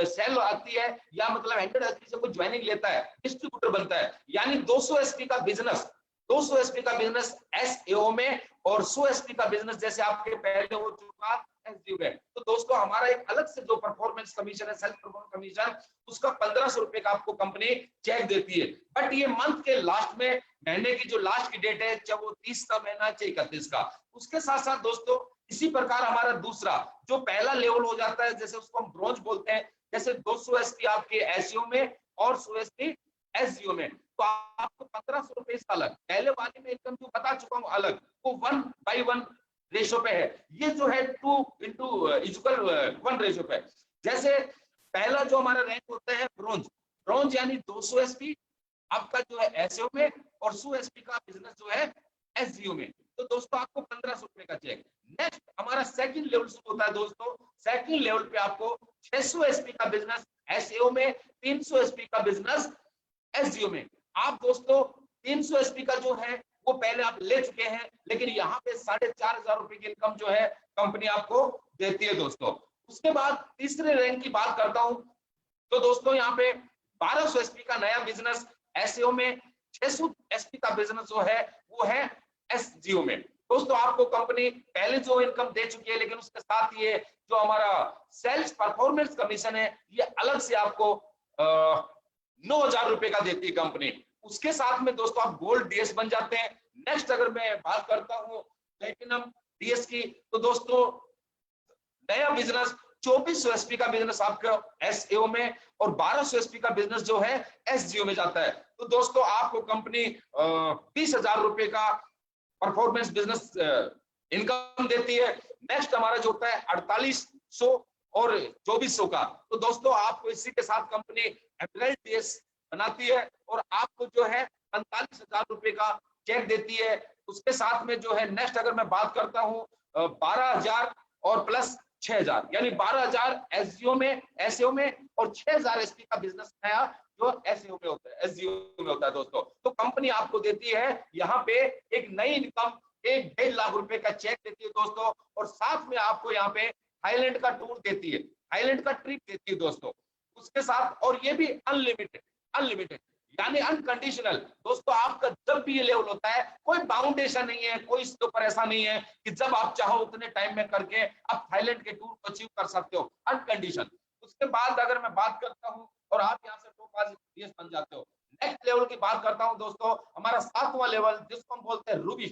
सेल आती है या मतलब 100 एसपी से कोई ज्वाइनिंग लेता है, डिस्ट्रीब्यूटर बनता है, यानी 200 एसपी का बिजनेस, 200 एसपी का बिजनेस एसएओ में और 100 एसपी का बिजनेस जैसे आपके पहले हो चुका एसजीओ में। तो दोस्तों हमारा एक अलग से जो परफॉर्मेंस कमीशन है, सेल्फ परफॉर्मेंस कमीशन, उसका 1,500 रुपए का आपको कंपनी चेक देती है। बट ये मंथ के लास्ट में, महीने की जो लास्ट की डेट है, चाहे वो 30 का महीना चाहे 31 का, उसके साथ साथ दोस्तों इसी प्रकार हमारा दूसरा जो पहला लेवल हो जाता है, जैसे उसको हम ब्रोंज बोलते हैं, जैसे 200 एसपी आपके एसईओ में और 100 एसपी एसजीओ में, तो आपको 1,500 रुपए इसका अलग। पहले वाले में इनकम जो बता चुका हूं अलग, वो 1:1 रेशो पे है, ये जो है 2:1 रेशो पे। जैसे पहला जो हमारा रैंक होता है ब्रोंज यानी 200 एसपी आपका जो है एसईओ में और 100 एसपी का बिजनेस जो है एसजीओ में, तो दोस्तों आपको 1,500 रुपए का चेक। नेक्स्ट हमारा सेकंड लेवल शुरू होता है दोस्तों, सेकंड लेवल पे आपको 600 एसपी का बिजनेस एसईओ में, 300 एसपी का बिजनेस एसजीओ में। आप दोस्तों 300 एसपी का जो है वो पहले आप ले चुके हैं, लेकिन यहाँ पे 4,500 रुपए की इनकम जो है कंपनी आपको देती है दोस्तों। उसके बाद तीसरे रैंक की बात करता हूं तो दोस्तों यहाँ पे 1,200 एसपी का नया बिजनेस एसईओ में, 600 एसपी का बिजनेस जो है वो है एसजीओ में। दोस्तों आपको कंपनी पहले जो इनकम दे चुकी है, लेकिन उसके साथ ये जो हमारा सेल्स परफॉर्मेंस कमीशन है ये अलग से आपको 9,000 रुपए का देती है कंपनी। उसके साथ में दोस्तों आप गोल्ड डीएस बन जाते हैं। नेक्स्ट अगर मैं बात करता हूं प्लैटिनम डीएस की, तो दोस्तों नया बिजनेस 2,400 एसपी का बिजनेस आपका एसएओ में और 1,200 एसपी का बिजनेस जो है एसजीओ में जाता है। तो दोस्तों आपको कंपनी 20,000 रुपए का परफॉर्मेंस बिजनेस इनकम देती है। नेक्स्ट हमारा जो होता है 4,800 और 2,400 का, तो दोस्तों आपको इसी के साथ कंपनी एम्प्लॉय डीएस बनाती है और आपको जो है 45,000 रुपए का चेक देती है। उसके साथ में जो है नेक्स्ट अगर मैं बात करता हूँ 12,000 और प्लस 6,000, यानी 12,000 एसजीओ में एसईओ में और 6,000 एसपी का बिजनेस नया जो एसईओ में होता है, एसजीओ में होता है दोस्तों। तो कंपनी आपको देती है यहाँ पे एक नई इनकम 1.5 लाख रुपए का चेक देती है दोस्तों, और साथ में आपको यहाँ पे थाईलैंड का टूर देती है, थाईलैंड का ट्रिप देती है दोस्तों उसके साथ, और ये भी अनलिमिटेड यानी अनकंडीशनल। दोस्तों आपका जब भी ये लेवल होता है कोई बाउंडेशन नहीं है, कोई इसके ऊपर ऐसा नहीं है कि जब आप चाहो उतने टाइम में करके आप थाईलैंड के टूर को अचीव कर सकते हो, अनकंडीशन। उसके बाद अगर मैं बात करता हूं और आप यहाँ से टॉप डीएस बन जाते हो। नेक्स्ट लेवल की बात करता हूं दोस्तों, हमारा 7वां लेवल जिसको हम बोलते हैं रूबी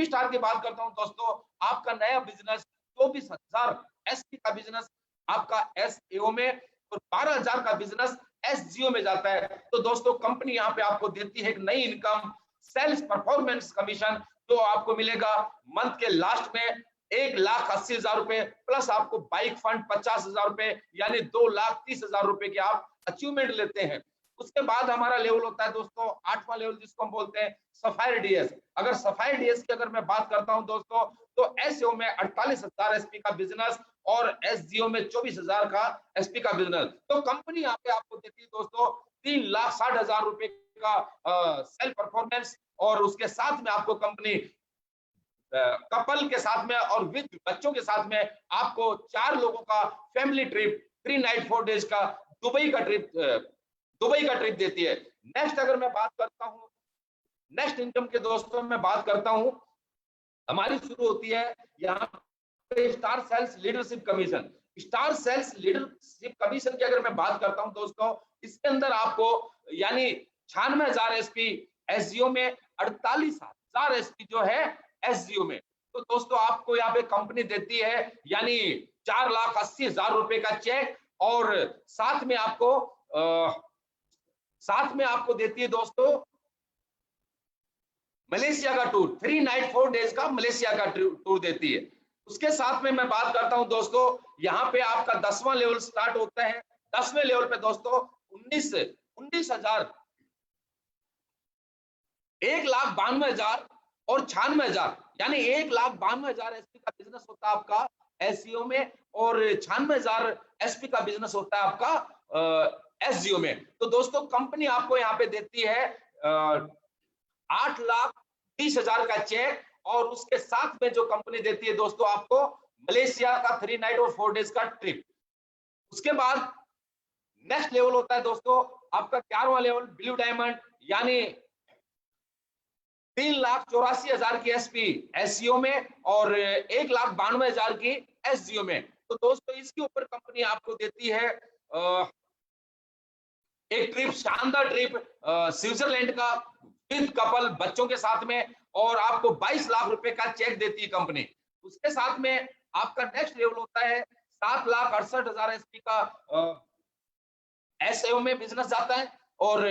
स्टार की बात करता हूं दोस्तों। आपका नया बिजनेस 24,000 एसपी का बिजनेस आपका एसएओ में और 12,000 का बिजनेस एसजीओ में जाता है। तो दोस्तों कंपनी यहाँ पे आपको देती है एक नई इनकम सेल्स परफॉर्मेंस कमीशन, जो आपको मिलेगा मंथ के लास्ट में 1,80,000 रुपए प्लस आपको बाइक फंड 50,000 रुपए, यानी 2,30,000 रुपए की आप अचीवमेंट लेते हैं। उसके बाद हमारा लेवल होता है दोस्तों 8वां लेवल जिसको हम बोलते हैं सफायर डीएस। अगर सफायर डीएस की अगर मैं बात करता हूं दोस्तों, तो एसईओ में 48,000 एसपी का बिजनेस और एसजीओ में 24,000 का एसपी का बिजनेस। तो कंपनी यहाँ पे आपको देती है दोस्तों 3,60,000 रुपए का सेल्फ परफॉर्मेंस, और उसके साथ में आपको कंपनी कपल के साथ में और विद बच्चों के साथ में आपको 4 लोगों का फैमिली ट्रिप 3 नाइट 4 डेज का दुबई का ट्रिप देती है। नेक्स्ट अगर मैं बात करता हूं नेक्स्ट इनकम के दोस्तों मैं बात करता हूं, हमारी शुरू होती है यहाँ पे star sales leadership commission. Star sales leadership commission की अगर मैं बात करता हूं दोस्तों, इसके अंदर आपको यानी 96,000 एसपी, एसजीओ में 48,000 एसपी जो है एसजीओ में। तो दोस्तों आपको यहाँ पे कंपनी देती है यानी 4,80,000 रुपए का चेक, और साथ में आपको देती है दोस्तों मलेशिया का टूर, 3 नाइट 4 डेज का मलेशिया का टूर देती है। उसके साथ में मैं बात करता हूं दोस्तों, यहाँ पे आपका 10वां लेवल स्टार्ट होता है। 10वें लेवल पे दोस्तों 19,000, 1,92,000 और 96,000, यानी 1,92,000 एसपी का बिजनेस होता है आपका एससीओ में, और 96,000 एसपी का बिजनेस होता है आपका एसजीओ में। तो दोस्तों कंपनी आपको यहाँ पे देती है 8,20,000 का चेक, और उसके साथ में जो कंपनी देती है दोस्तों आपको मलेशिया का 3 नाइट और 4 डेज का ट्रिप। उसके बाद नेक्स्ट लेवल होता है दोस्तों आपका 11वां लेवल ब्लू डायमंड, यानी 3,84,000 की एसपी एससीओ में और 1,92,000 की एसजीओ में। तो दोस्तों इसके ऊपर कंपनी आपको देती है एक ट्रिप, शानदार ट्रिप स्विट्जरलैंड का विद कपल बच्चों के साथ में, और आपको 22 लाख रुपए का चेक देती है कंपनी। उसके साथ में आपका नेक्स्ट लेवल होता है 7,68,000 एसपी का एसएओ में बिजनेस जाता है, और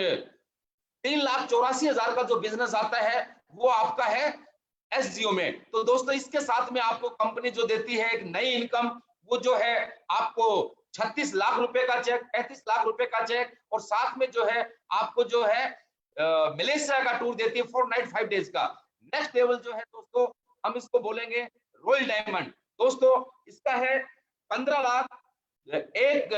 3,84,000 का जो बिजनेस आता है वो आपका है एसजीओ में। तो दोस्तों इसके साथ में आपको कंपनी जो देती है एक नई इनकम, वो जो है आपको 36 लाख रुपए का चेक, 35 लाख रुपए का चेक, और साथ में जो है आपको जो है मलेशिया का टूर देती है 4 नाइट 5 डेज का। नेक्स्ट लेवल जो है दोस्तों हम इसको बोलेंगे रॉयल डायमंड। दोस्तों इसका है 15 लाख एक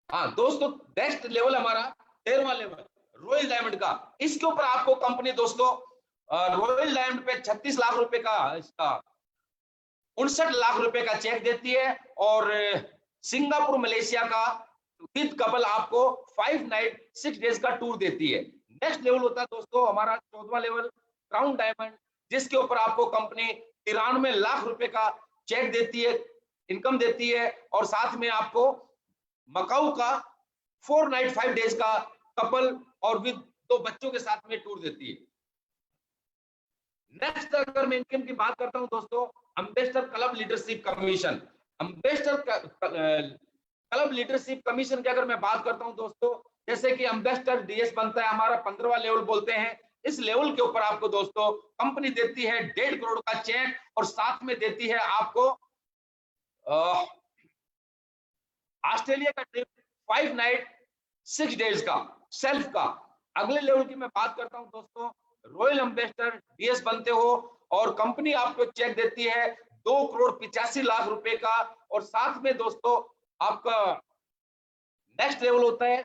हाँ दोस्तों नेक्स्ट लेवल हमारा 13वां लेवल रॉयल डायमंड का। इसके ऊपर आपको कंपनी दोस्तों रॉयल डायमंड पे 36 लाख रुपए का, इसका 59 लाख रुपए का चेक देती है, और सिंगापुर मलेशिया का विद कपल आपको 5 नाइट 6 डेज का टूर देती है। नेक्स्ट लेवल होता है दोस्तों हमारा 14वां लेवल क्राउन डायमंड, जिसके ऊपर आपको कंपनी 93 लाख रुपए का चेक देती है, इनकम देती है, और साथ में आपको मकाऊ का 4 नाइट 5 डेज का कपल और विद 2 बच्चों के साथ में टूर देती है। नेक्स्ट अगर मैं इनकम की बात करता हूं दोस्तों, ambassador club leadership commission. Ambassador club leadership commission की अगर मैं बात करता हूं दोस्तों, जैसे कि एम्बेसडर डीएस बनता है हमारा 15वां लेवल बोलते हैं। इस लेवल के ऊपर आपको दोस्तों कंपनी देती है 1.5 करोड़ का चेक, और साथ में देती है आपको ऑस्ट्रेलिया का ट्रिप 5 नाइट 6 डेज का सेल्फ का। अगले लेवल की मैं बात करता हूं दोस्तों, रॉयल एम्बेसडर डीएस बनते हो और कंपनी आपको चेक देती है 2 करोड़ 85 लाख रुपए का, और साथ में दोस्तों आपका नेक्स्ट लेवल होता है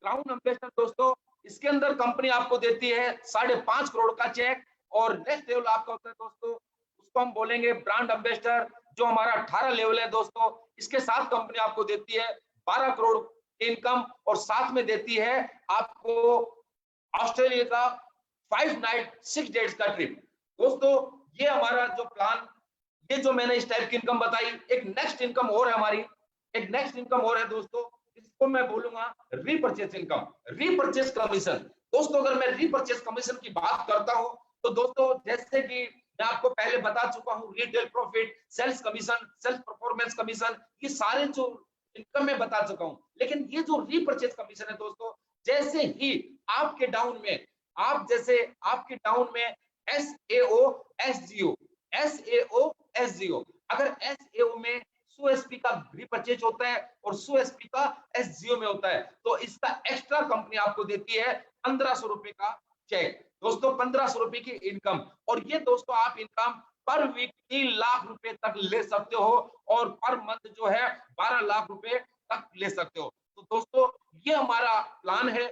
क्राउन एम्बेसडर दोस्तों। इसके अंदर कंपनी आपको देती है 5.5 करोड़ का चेक, और नेक्स्ट लेवल आपका होता है दोस्तों, उसको हम बोलेंगे ब्रांड एम्बेसडर, जो हमारा 18 लेवल है दोस्तों। इसके साथ कंपनी आपको देती है 12 करोड़ इनकम, और साथ में देती है आपको ऑस्ट्रेलिया का 5 नाइट 6 डेज का ट्रिप। दोस्तों ये हमारा जो प्लान, ये जो मैंने इस टाइप की इनकम बताई, एक नेक्स्ट इनकम और है हमारी, एक नेक्स्ट इनकम और है दोस्तों, इसको मैं बोलूंगा रीपरचेस इनकम, रीपरचेस कमीशन। दोस्तों अगर मैं रीपरचेस कमीशन की बात करता हूं तो दोस्तों जैसे कि मैं आपको पहले बता चुका हूं, retail profit, sales commission, sales performance commission, ये सारे जो इनकम में बता चुका हूं। लेकिन ये जो रीपरचेस कमीशन है दोस्तों, जैसे ही आपके डाउन में, आपके डाउन में एसएओ एसजीओ, एसएओ एसजीओ, अगर एसएओ में 100 एसपी का रीपरचेज होता है और 100 एसपी का एसजीओ में होता है, तो इसका एक्स्ट्रा कंपनी आपको देती है 1500 रुपए का चेक। दोस्तों 1500 रुपए की इनकम, और ये दोस्तों आप इनकम पर वीक 3 लाख रुपए तक ले सकते हो, और पर मंथ जो है 12 लाख रुपए तक ले सकते हो। तो दोस्तों ये हमारा प्लान है,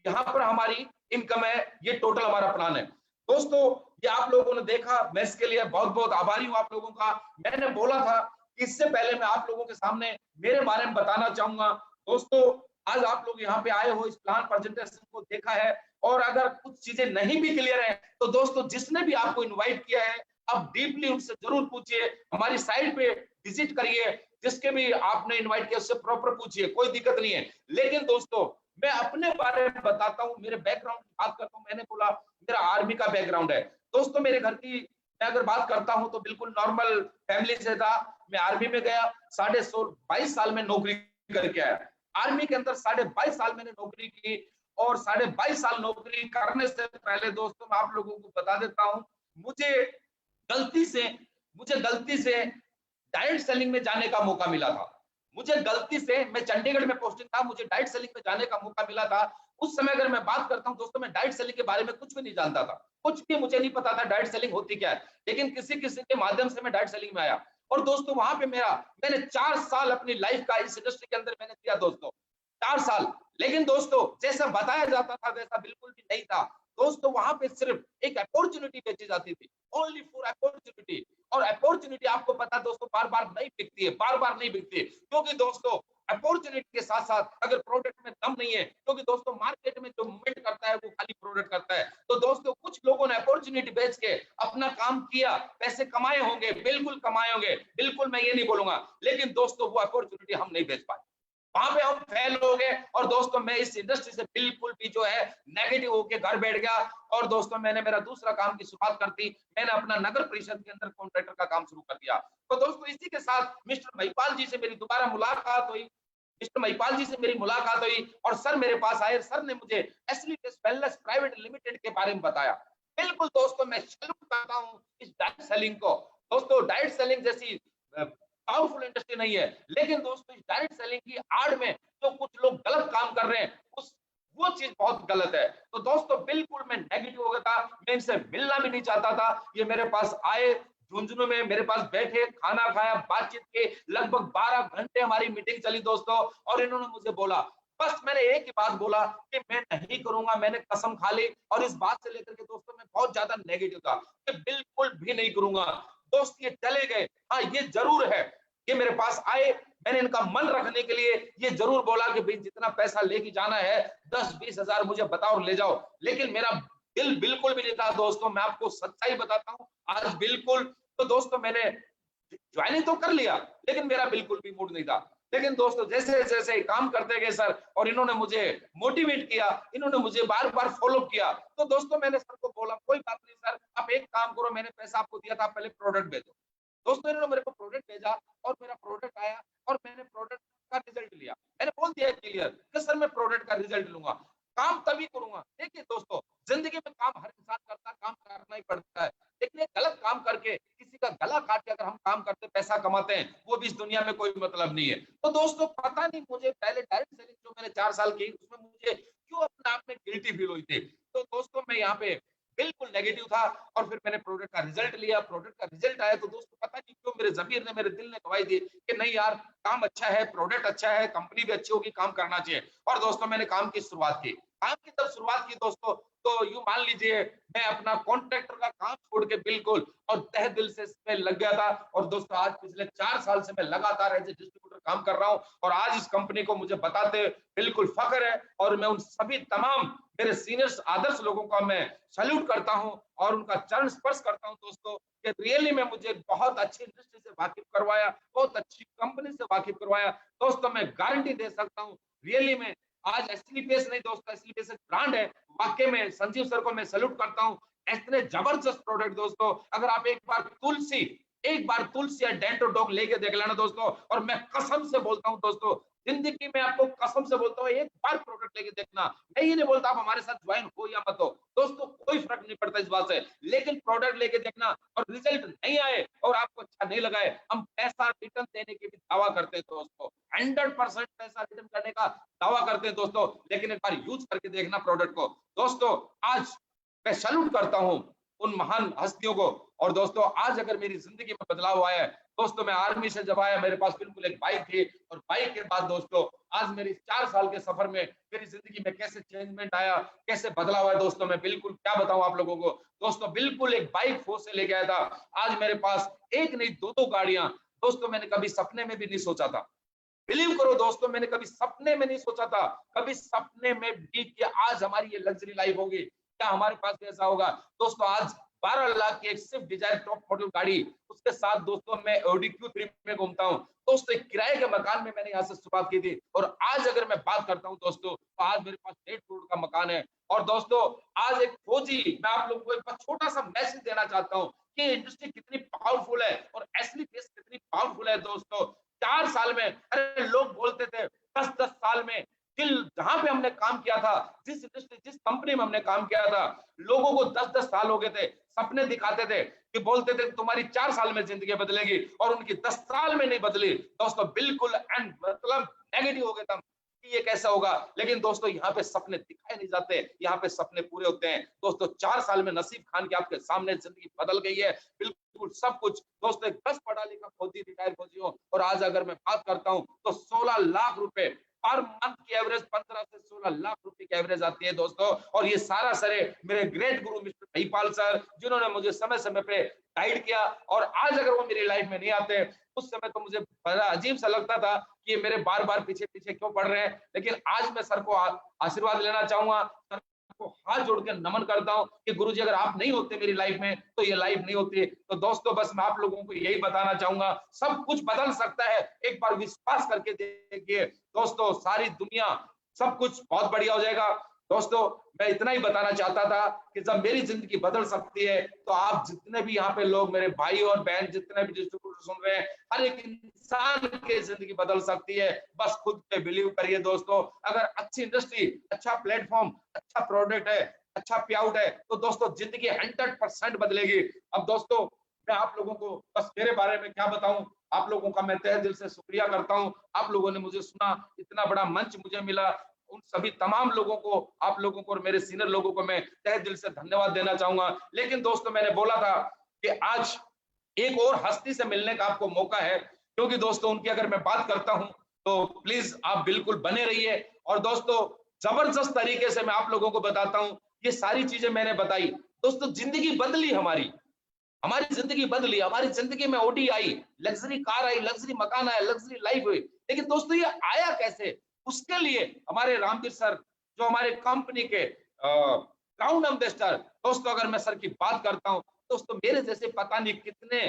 यहाँ पर हमारी इनकम है, ये टोटल हमारा प्लान है। दोस्तों ये आप लोगों ने देखा, मैं इसके लिए बहुत बहुत आभारी हूं आप लोगों का। मैंने बोला था कि इससे पहले मैं आप लोगों के सामने मेरे बारे में बताना चाहूंगा। दोस्तों आज आप लोग यहाँ पे आए हो, इस प्लान प्रेजेंटेशन को देखा है, और अगर कुछ चीजें नहीं भी क्लियर है तो दोस्तों जिसने भी आपको इनवाइट किया है आप डीपली उनसे जरूर पूछिए, हमारी साइट पे विजिट करिए, जिसके भी आपने इनवाइट किया उससे प्रॉपर पूछिए, कोई दिक्कत नहीं है। लेकिन दोस्तों मैं अपने बारे में बताता हूँ, मेरे बैकग्राउंड की बात करता हूँ। मैंने बोला मेरा आर्मी का बैकग्राउंड है। दोस्तों मेरे घर की मैं अगर बात करता हूँ तो बिल्कुल नॉर्मल फैमिली से था। मैं आर्मी में गया, 22 साल में नौकरी करके आया। आर्मी के अंदर 22.5 साल मैंने नौकरी की, और 22.5 साल नौकरी करने से पहले दोस्तों मैं आप लोगों को बता देता हूँ, मुझे गलती से डायरेक्ट सेलिंग में जाने का मौका मिला था। मुझे गलती से, मैं चंडीगढ़ में पोस्टिंग था, मुझे डायरेक्ट सेलिंग में जाने का मौका मिला था। उस समय अगर मैं बात करता हूं दोस्तों, मैं डायरेक्ट सेलिंग के बारे में कुछ भी नहीं जानता था, कुछ भी मुझे नहीं पता था डायरेक्ट सेलिंग होती क्या है। लेकिन किसी किसी के माध्यम से मैं डायरेक्ट सेलिंग में आया, और दोस्तों वहां पे मैंने 4 साल अपनी लाइफ का इस इंडस्ट्री के अंदर मैंने दिया दोस्तों, 4 साल। लेकिन दोस्तों जैसा बताया जाता था वैसा बिल्कुल भी नहीं था दोस्तों। वहां पे सिर्फ एक अपॉर्चुनिटी बेची जाती थी, ओनली फॉर अपॉर्चुनिटी। और अपॉर्चुनिटी आपको पता दोस्तों बार बार नहीं बिकती है, बार बार नहीं बिकती है, क्योंकि दोस्तों अपॉर्चुनिटी के साथ साथ अगर प्रोडक्ट में दम नहीं है, क्योंकि दोस्तों मार्केट में जो मूवमेंट करता है वो खाली प्रोडक्ट करता है। तो दोस्तों कुछ लोगों ने अपॉर्चुनिटी बेच के अपना काम किया, पैसे कमाए होंगे, बिल्कुल कमाए होंगे, बिल्कुल मैं ये नहीं बोलूंगा, लेकिन दोस्तों वो अपॉर्चुनिटी हम नहीं बेच पाए, वहां पे हम फेल हो गए। और दोस्तों मैं इस इंडस्ट्री से बिल्कुल भी जो है नेगेटिव होके घर बैठ गया। और दोस्तों मैंने मेरा दूसरा काम की शुरुआत कर दी, मैंने अपना नगर परिषद के अंदर कॉन्ट्रैक्टर का काम शुरू कर दिया। तो दोस्तों इसी के साथ मिस्टर महिपाल जी से मेरी दोबारा मुलाकात हुई, मिस्टर महिपाल जी से मेरी मुलाकात हुई, और सर मेरे पास आए। सर ने मुझे एसलीटेस वेलनेस प्राइवेट लिमिटेड के बारे में बताया। बिल्कुल दोस्तों मैं सैल्यूट करता हूं इस डायरेक्ट सेलिंग को। दोस्तों डायरेक्ट सेलिंग जैसी पावरफुल इंडस्ट्री नहीं है, लेकिन दोस्तों इस डायरेक्ट सेलिंग की आड़ में जो कुछ लोग गलत काम कर रहे हैं उस वो चीज बहुत गलत है। तो दोस्तों बिल्कुल मैं नेगेटिव हो गया था, मैं इनसे मिलना भी नहीं चाहता था। ये मेरे पास आए, झुंझुनू में मेरे पास बैठे, खाना खाया, बातचीत की, लगभग 12 घंटे हमारी मीटिंग चली दोस्तों। और इन्होंने मुझे बोला, बस मैंने एक ही बात बोला कि मैं नहीं करूंगा, मैंने कसम खा ली। और इस बात से लेकर के दोस्तों मैं बहुत ज्यादा नेगेटिव था कि बिल्कुल भी नहीं करूंगा। दोस्त ये चले गए, हाँ ये जरूर है, ये मेरे पास आए, मैंने इनका मन रखने के लिए ये जरूर बोला कि भाई जितना पैसा लेके जाना है 10-20 हजार मुझे बताओ और ले जाओ। लेकिन मेरा दिल बिल्कुल भी नहीं था दोस्तों, मैं आपको सच्चाई बताता हूँ आज बिल्कुल। तो दोस्तों मैंने ज्वाइनिंग तो कर लिया, लेकिन मेरा बिल्कुल भी मूड नहीं था। लेकिन दोस्तों जैसे जैसे काम करते गए सर, और इन्होंने मुझे मोटिवेट किया, इन्होंने मुझे बार बार फॉलो किया। तो दोस्तों मैंने सर को बोला कोई बात नहीं सर, आप एक काम करो, मैंने पैसा आपको दिया था, आप पहले प्रोडक्ट भेजो। दोस्तों इन्होंने मेरे को प्रोडक्ट भेजा, और मेरा प्रोडक्ट आया, और मैंने प्रोडक्ट का रिजल्ट लिया। मैंने बोल दिया क्लियर कि सर मैं प्रोडक्ट का रिजल्ट लूंगा, काम तभी करूंगा। देखिए दोस्तों जिंदगी में काम हर इंसान करता है, काम करना ही पड़ता है, लेकिन गलत काम करके किसी का गला काट के अगर हम काम करते पैसा कमाते हैं, वो भी इस दुनिया में कोई मतलब नहीं है। तो दोस्तों पता नहीं मुझे पहले डायरेक्ट सेलिंग जो मैंने 4 साल की उसमें मुझे क्यों अपने आप में गिल्टी फील हुई थी। तो दोस्तों मैं यहाँ पे बिल्कुल नेगेटिव था, और फिर मैंने प्रोडक्ट का रिजल्ट लिया, प्रोडक्ट का रिजल्ट आया तो दोस्तों पता नहीं क्यों मेरे ज़मीर ने, मेरे दिल ने गवाही दी कि नहीं यार काम अच्छा है, प्रोडक्ट अच्छा है, कंपनी भी अच्छी होगी, काम करना चाहिए। और दोस्तों मैंने काम की शुरुआत की, काम की तब शुरुआत की दोस्तों, तो यूं मान लीजिए मैं अपना कॉन्ट्रैक्टर का काम छोड़ के बिल्कुल और तहे दिल से इसमें लग गया था। और दोस्तों आज पिछले 4 साल से मैं लगातार एज ए डिस्ट्रीब्यूटर काम कर रहा हूं, और आज इस कंपनी को मुझे बताते बिल्कुल फख्र है। और मैं उन सभी तमाम मेरे सीनियर्स आदर्श लोगों का मैं सैल्यूट करता हूं और उनका चरण स्पर्श करता हूं दोस्तों, कि रियली में मुझे बहुत अच्छी इंडस्ट्री से वाकिफ करवाया, बहुत अच्छी कंपनी से वाकिफ करवाया। दोस्तों मैं गारंटी दे सकता हूं रियली में आज एसलीपीएस नहीं दोस्तों, एसलीपीएस एक ब्रांड है। वाकई में संजीव सर को मैं सैल्यूट करता हूं, इतने जबरदस्त प्रोडक्ट दोस्तों। अगर आप एक बार तुलसी या डेंटो डॉग लेके देख लेना दोस्तों, और मैं कसम से बोलता हूं दोस्तों, जिंदगी में आपको कसम से बोलता हूं एक बार प्रोडक्ट लेके देखना। मैं ये नहीं बोलता आप हमारे साथ ज्वाइन हो या मत हो दोस्तों, कोई फर्क नहीं पड़ता इस बात से, लेकिन प्रोडक्ट लेके देखना और रिजल्ट नहीं आए और आपको अच्छा नहीं लगा है, हम पैसा रिटर्न देने की भी दावा करते हैं दोस्तों, 100% पैसा रिटर्न करने का दावा करते हैं दोस्तों। लेकिन एक बार यूज करके देखना प्रोडक्ट को दोस्तों। आज मैं सैल्यूट करता हूं उन महान हस्तियों को। और दोस्तों आज अगर मेरी जिंदगी में बदलाव आया है दोस्तों, मैं आर्मी से जब आया मेरे पास बिल्कुल एक बाइक थी, और बाइक के बाद दोस्तों आज मेरी 4 साल के सफर में मेरी जिंदगी में कैसे चेंजमेंट आया, कैसे बदलाव आया दोस्तों, मैं बिल्कुल क्या बताऊं आप लोगों को दोस्तों। बिल्कुल एक बाइक फोर्स से लेके आया था, आज मेरे पास एक नहीं दो गाड़ियां दोस्तों, मैंने कभी सपने में भी नहीं सोचा था। बिलीव करो दोस्तों, मैंने कभी सपने में नहीं सोचा था, कभी सपने में भी, कि आज हमारी ये लग्जरी लाइफ होगी, क्या हमारे पास भी ऐसा होगा। दोस्तों आज 12 लाख की एक स्विफ्ट डिजायर टॉप मॉडल गाड़ी, उसके साथ दोस्तों मैं ऑडी Q3 में घूमता हूँ। दोस्तों एक किराए के मकान में मैंने यहाँ से शुरुआत की थी, और आज अगर मैं बात करता हूँ दोस्तों, तो आज मेरे पास 1.5 करोड़ का मकान है। और दोस्तों आज एक फौजी, मैं आप लोगों को एक छोटा सा मैसेज देना चाहता हूँ कि इंडस्ट्री कितनी पावरफुल है और एसलीपीएस कितनी पावरफुल है दोस्तों। 4 साल में, अरे लोग बोलते थे 10-10 साल में, जहां पे हमने काम किया था, जिस इंडस्ट्री, जिस कंपनी में हमने काम किया था, लोगों को 10-10 साल हो गए थे, सपने दिखाते थे कि बोलते थे तुम्हारी 4 साल में जिंदगी बदलेगी, और उनकी 10 साल में नहीं बदली दोस्तों, बिल्कुल एंड मतलब नेगेटिव हो गए थे कि ये कैसा होगा। लेकिन दोस्तों यहाँ पे सपने दिखाए नहीं जाते, यहाँ पे सपने पूरे होते हैं दोस्तों। 4 साल में नसीब खान की आपके सामने जिंदगी बदल गई है, बिल्कुल सब कुछ दोस्तों। एक 10 पढ़ा लिखा फौजी, रिटायर्ड फौजी हूँ, और आज अगर मैं बात करता हूँ तो 16 लाख रुपए पर मंथ की एवरेज, 15 से 16 लाख रुपए की एवरेज आती है दोस्तों। और ये सारा सरे मेरे ग्रेट गुरु मिस्टर महिपाल सर, जिन्होंने मुझे समय समय पे गाइड किया। और आज अगर वो मेरी लाइफ में नहीं आते, उस समय तो मुझे बड़ा अजीब सा लगता था कि मेरे बार बार पीछे पीछे क्यों पड़ रहे हैं। लेकिन आज मैं सर को आशीर्वाद लेना चाहूंगा, सर को हाथ जोड़ के नमन करता हूं कि गुरुजी अगर आप नहीं होते मेरी लाइफ में तो ये लाइफ नहीं होती। तो दोस्तों बस मैं आप लोगों को यही बताना चाहूंगा, सब कुछ बदल सकता है, एक बार विश्वास करके देखिए दोस्तों, सारी दुनिया, सब कुछ बहुत बढ़िया हो जाएगा। दोस्तों मैं इतना ही बताना चाहता था कि जब मेरी जिंदगी बदल सकती है, तो आप जितने भी यहाँ पे लोग, मेरे भाई और बहन, जितने भी डिस्ट्रीब्यूटर सुन रहे हैं, हर एक इंसान की जिंदगी बदल सकती है। बस खुद पे बिलीव करिए दोस्तों। अगर अच्छी इंडस्ट्री, अच्छा प्लेटफॉर्म, अच्छा प्रोडक्ट है, अच्छा पे आउट है, तो दोस्तों जिंदगी 100% बदलेगी। अब दोस्तों मैं आप लोगों को बस मेरे बारे में क्या बताऊं, आप लोगों का मैं तहे दिल से शुक्रिया करता हूं। आप लोगों ने मुझे सुना, इतना बड़ा मंच मुझे मिला, उन सभी तमाम लोगों को, आप लोगों को और मेरे सीनियर लोगों को मैं तहे दिल से धन्यवाद देना चाहूंगा। लेकिन दोस्तों मैंने बोला था कि आज एक और हस्ती से मिलने का आपको मौका है, क्योंकि दोस्तों उनकी अगर मैं बात करता हूं तो प्लीज आप बिल्कुल बने रहिए। और दोस्तों जबरदस्त तरीके से मैं आप लोगों को बताता हूं, ये सारी चीजें मैंने बताई दोस्तों, जिंदगी बदली हमारी, हमारी जिंदगी बदली, हमारी जिंदगी में ऑडी आई, लग्जरी कार आई, लग्जरी मकान आया, लग्जरी लाइफ हुई। लेकिन दोस्तों ये आया कैसे, उसके लिए हमारे रामवीर सर, जो हमारे कंपनी के क्राउन एम्बेसडर, दोस्तों अगर मैं सर की बात करता हूं दोस्तों, मेरे जैसे पता नहीं कितने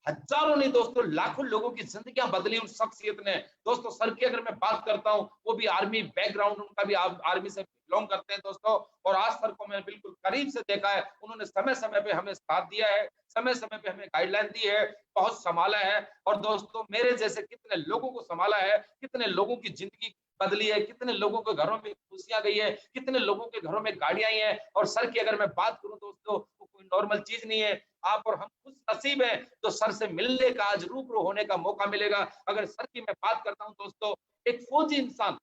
हजारों नहीं दोस्तों, लाखों लोगों की जिंदगियां बदली उन शख्सियत ने। दोस्तों सर की अगर मैं बात करता हूं, वो भी आर्मी बैकग्राउंड, उनका भी आर्मी से बिलोंग करते हैं दोस्तों। और आज सर को मैंने बिल्कुल करीब से देखा है, उन्होंने समय समय पे हमें साथ दिया है, समय समय पे हमें गाइडलाइन दी है, बहुत संभाला है। और दोस्तों मेरे जैसे कितने लोगों को संभाला है, कितने लोगों की जिंदगी बदली है, कितने लोगों के घरों में खुशियां गई है, कितने लोगों के घरों में गाड़ियां आई हैं। और सर की अगर मैं बात करूं दोस्तों, तो कोई नॉर्मल चीज नहीं है। आप और हम खुश नसीब हैं तो सर से मिलने का, आज रूबरू होने का मौका मिलेगा। अगर सर की मैं बात करता हूं दोस्तों, एक फौजी इंसान,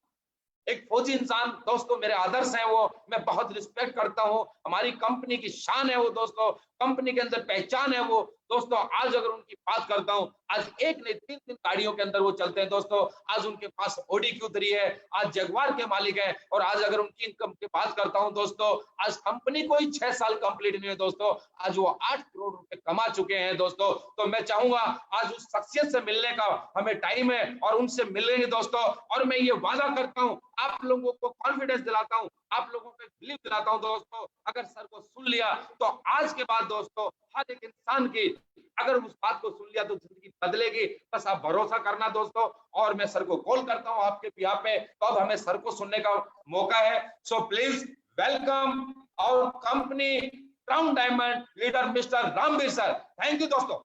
एक फौजी इंसान दोस्तों मेरे आदर्श हैं, वो मैं बहुत रिस्पेक्ट करता हूं, हमारी कंपनी की शान है वो दोस्तों, कंपनी के अंदर पहचान है वो दोस्तों। आज अगर उनकी बात करता हूं, आज एक नहीं 3 गाड़ियों के अंदर वो चलते हैं दोस्तों। आज उनके पास ऑडी Q3 है, आज जगुआर के मालिक है। और आज अगर उनकी इनकम की बात करता हूं दोस्तों, आज कंपनी को ही 6 साल कंप्लीट नहीं है दोस्तों, आज वो 8 करोड़ रुपए कमा चुके हैं दोस्तों। तो मैं चाहूंगा आज उस शख्सियत से मिलने का हमें टाइम है, और उनसे मिलेंगे दोस्तों। और मैं ये वादा करता हूं, आप लोगों को कॉन्फिडेंस दिलाता हूं, आप लोगों को बिलीव दिलाता हूं दोस्तों, अगर सर को सुन लिया तो आज के बाद दोस्तों हर एक इंसान की, अगर उस बात को सुन लिया तो जिंदगी बदलेगी। बस आप भरोसा करना दोस्तों। और मैं सर को कॉल करता हूं आपके बिहाफ पे, तो अब हमें सर को सुनने का मौका है। So please welcome our company crown diamond leader mister Ramveer sir. Thank you दोस्तों।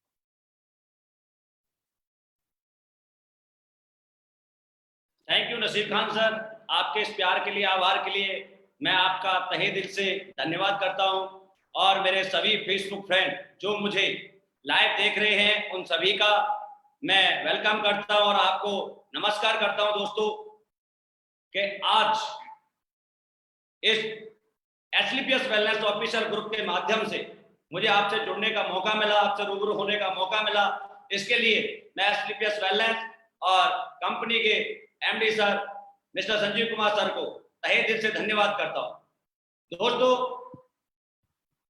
Thank you Naseeb Khan sir, आपके इस प्यार के लिए, आभार के लिए मैं आपका तहे दिल से धन्यवाद करता हूं। और मेरे सभी फेसबुक फ्रेंड जो मुझे लाइव देख रहे हैं, उन सभी का मैं वेलकम करता हूं और आपको नमस्कार करता हूं दोस्तों, कि आज इस एसलीपीएस वेलनेस ऑफिसर ग्रुप के माध्यम से मुझे आपसे जुड़ने का मौका मिला, आपसे रूबरू होने का मौका मिला। इसके लिए मैं एसलीपीएस वेलनेस और कंपनी के MD sir mister Sanjeev Kumar sir को तहे दिल से धन्यवाद करता हूं। दोस्तों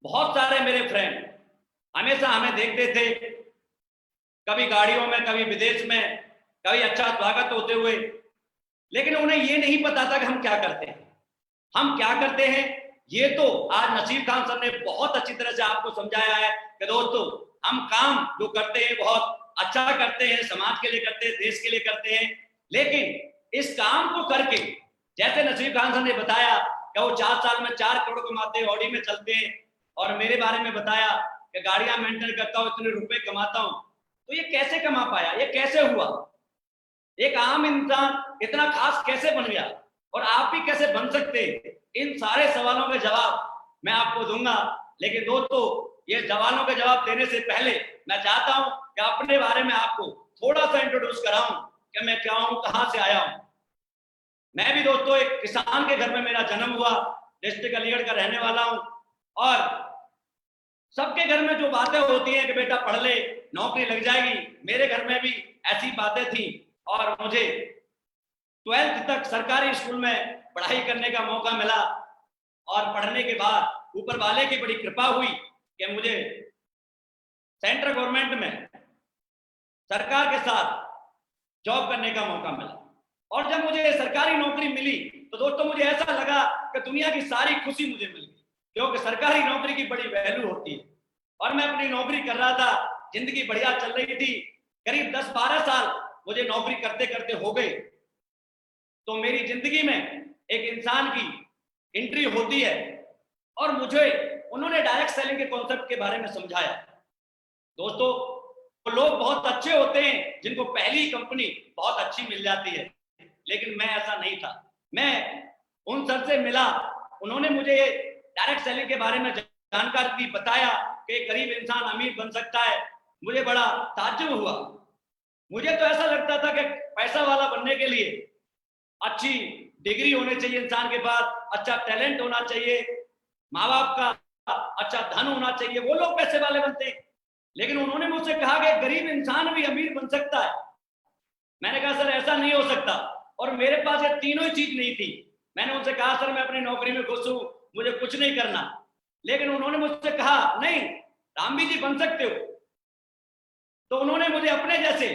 बहुत सारे मेरे फ्रेंड हमेशा हमें देखते थे, कभी गाड़ियों में, कभी विदेश में, कभी अच्छा स्वागत होते हुए, लेकिन उन्हें ये नहीं पता था कि हम क्या करते हैं। हम क्या करते हैं ये तो आज नसीर खान सर ने बहुत अच्छी तरह से आपको समझाया है कि दोस्तों हम काम जो करते हैं बहुत अच्छा करते हैं, समाज के लिए करते हैं, देश के लिए करते हैं, लेकिन इस काम को करके जैसे नसीर खान सर ने बताया कि वो 4 साल में 4 करोड़ कमाते हैं, ऑडी में चलते हैं, और मेरे बारे में बताया कि गाड़ियां मेंटेन करता हूं, इतने रुपए कमाता हूं, तो ये कैसे कमा पाया, ये कैसे हुआ, एक आम इंसान इतना खास कैसे बन गया, और आप भी कैसे बन सकते हैं? इन सारे सवालों के जवाब मैं आपको दूंगा। लेकिन दोस्तों ये सवालों के जवाब देने से पहले मैं चाहता हूं कि अपने बारे में आपको थोड़ा सा इंट्रोड्यूस कराऊं कि मैं क्या हूं, कहां से आया हूं। मैं भी दोस्तों एक किसान के घर में मेरा जन्म हुआ, डिस्ट्रिक्ट अलीगढ़ का रहने वाला हूं, और सबके घर में जो बातें होती हैं कि बेटा पढ़ ले नौकरी लग जाएगी, मेरे घर में भी ऐसी बातें थी, और मुझे 12th तक सरकारी स्कूल में पढ़ाई करने का मौका मिला, और पढ़ने के बाद ऊपर वाले की बड़ी कृपा हुई कि मुझे सेंट्रल गवर्नमेंट में सरकार के साथ जॉब करने का मौका मिला। और जब मुझे सरकारी नौकरी मिली तो दोस्तों मुझे ऐसा लगा कि दुनिया की सारी खुशी मुझे मिल गई, क्योंकि सरकारी नौकरी की बड़ी वैल्यू होती है, और मैं अपनी नौकरी कर रहा था, जिंदगी बढ़िया चल रही थी। करीब 10-12 साल मुझे नौकरी करते करते हो गए। तो मेरी जिंदगी में एक इंसान की एंट्री होती है, और मुझे उन्होंने डायरेक्ट सेलिंग के कॉन्सेप्ट के बारे में समझाया। दोस्तों वो लोग बहुत अच्छे होते हैं जिनको पहली कंपनी बहुत अच्छी मिल जाती है, लेकिन मैं ऐसा नहीं था। मैं उन सर से मिला, उन्होंने मुझे डायरेक्ट सेलिंग के बारे में जानकारी दी, बताया कि गरीब इंसान अमीर बन सकता है। मुझे बड़ा ताज्जुब हुआ। मुझे तो ऐसा लगता था कि पैसा वाला बनने के लिए अच्छी डिग्री होनी चाहिए इंसान के पास, अच्छा टैलेंट होना चाहिए, माँ बाप का अच्छा धन होना चाहिए, वो लोग पैसे वाले बनते हैं। लेकिन उन्होंने मुझसे कहा कि गरीब इंसान भी अमीर बन सकता है। मैंने कहा सर ऐसा नहीं हो सकता, और मेरे पास ये तीनों ही चीज नहीं थी। मैंने उनसे कहा सर मैं अपनी नौकरी में खुश हूं, मुझे कुछ नहीं करना। लेकिन उन्होंने मुझसे कहा नहीं रामबी जी बन सकते हो। तो उन्होंने मुझे अपने जैसे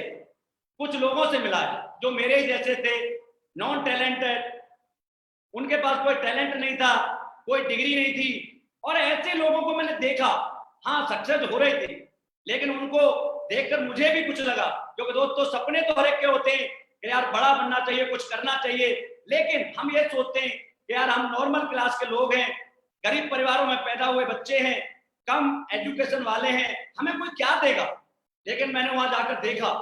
कुछ लोगों से मिलाया जो मेरे ही जैसे थे, नॉन टैलेंटेड, उनके पास कोई टैलेंट नहीं था, कोई डिग्री नहीं थी, और ऐसे लोगों को मैंने देखा, हाँ सक्सेस हो रहे थे, लेकिन उनको देखकर मुझे भी कुछ लगा, क्योंकि दोस्तों सपने तो हर एक के होते हैं कि यार बड़ा बनना चाहिए, कुछ करना चाहिए, लेकिन हम ये सोचते हैं कि यार हम नॉर्मल क्लास के लोग हैं, गरीब परिवारों में पैदा हुए बच्चे हैं, कम एजुकेशन वाले हैं, हमें कोई क्या देगा। लेकिन मैंने वहां जाकर देखा,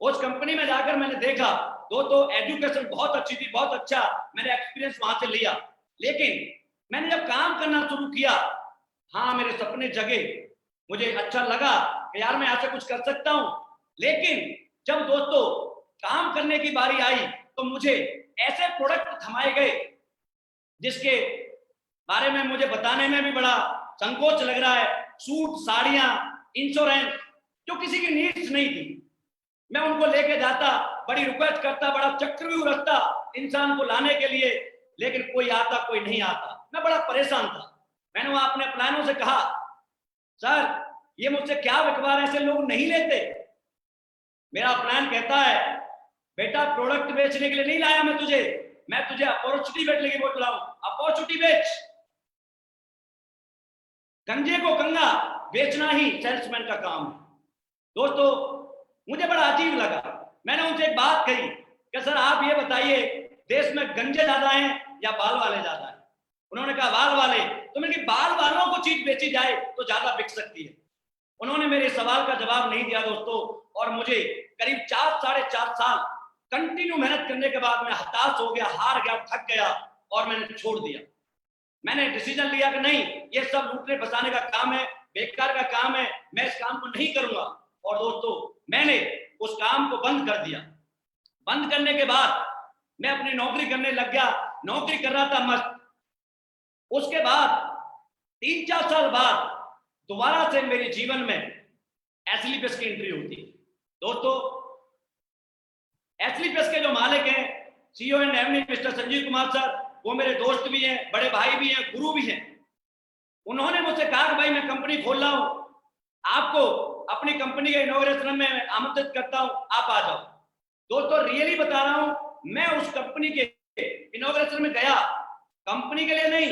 उस कंपनी में जाकर मैंने देखा तो एजुकेशन बहुत अच्छी थी, बहुत अच्छा मैंने एक्सपीरियंस वहां से लिया। लेकिन मैंने जब काम करना शुरू किया, हाँ मेरे सपने जगे, मुझे अच्छा लगा कि यार मैं ऐसा कुछ कर सकता हूं। लेकिन जब दोस्तों काम करने की बारी आई तो मुझे ऐसे प्रोडक्ट थमाए गए जिसके बारे में मुझे बताने में भी बड़ा संकोच लग रहा है। सूट, साड़ियां, इंश्योरेंस, जो किसी की नीड्स नहीं थी, मैं उनको लेके जाता, बड़ी रिक्वेस्ट करता, बड़ा चक्रव्यूह रखता इंसान को लाने के लिए, लेकिन कोई आता कोई नहीं आता। मैं बड़ा परेशान था। मैंने वहां अपने प्लानों से कहा सर ये मुझसे क्या बिकवा रहे, ऐसे लोग नहीं लेते। मेरा प्लान कहता है बेटा प्रोडक्ट बेचने के लिए नहीं लाया मैं तुझे अपॉर्चुनिटी बेचने के लिए बोल रहा हूं, अपॉर्चुनिटी बेच। गंजे को गंगा बेचना ही सेल्समैन का काम है। दोस्तों मुझे बड़ा अजीब लगा। मैंने उनसे एक बात कही कि सर आप ये बताइए देश में गंजे ज्यादा हैं या बाल वाले ज्यादा हैं? उन्होंने कहा बाल वाले। तो मैंने कहा बाल वालों को चीज बेची जाए तो ज्यादा बिक सकती है। उन्होंने मेरे सवाल का जवाब नहीं दिया दोस्तों, और मुझे करीब 4-4.5 साल कंटिन्यू मेहनत करने के बाद मैं हताश हो गया, हार गया, थक गया, और मैंने छोड़ दिया। मैंने डिसीजन लिया कि नहीं ये सब लूटने फंसाने का काम है, बेकार का काम है, मैं इस काम को नहीं करूंगा। और दोस्तों मैंने उस काम को बंद कर दिया। बंद करने के बाद मैं अपनी नौकरी करने लग गया, नौकरी कर रहा था मस्त। उसके बाद 3-4 साल बाद दोबारा से मेरे जीवन में एसलीपीएस की एंट्री होती है। दोस्तों एसलीपीएस के जो मालिक हैं CEO and MD mister Sanjeev Kumar sir, वो मेरे दोस्त भी हैं, बड़े भाई भी हैं, गुरु भी हैं। उन्होंने मुझसे कहा कि भाई मैं कंपनी खोल रहा हूं, आपको अपनी कंपनी के इनॉग्रेशन में आमंत्रित करता हूं, आप आ जाओ। दोस्तों रियली बता रहा हूं, मैं उस कंपनी के इनॉग्रेशन में गया कंपनी के लिए नहीं,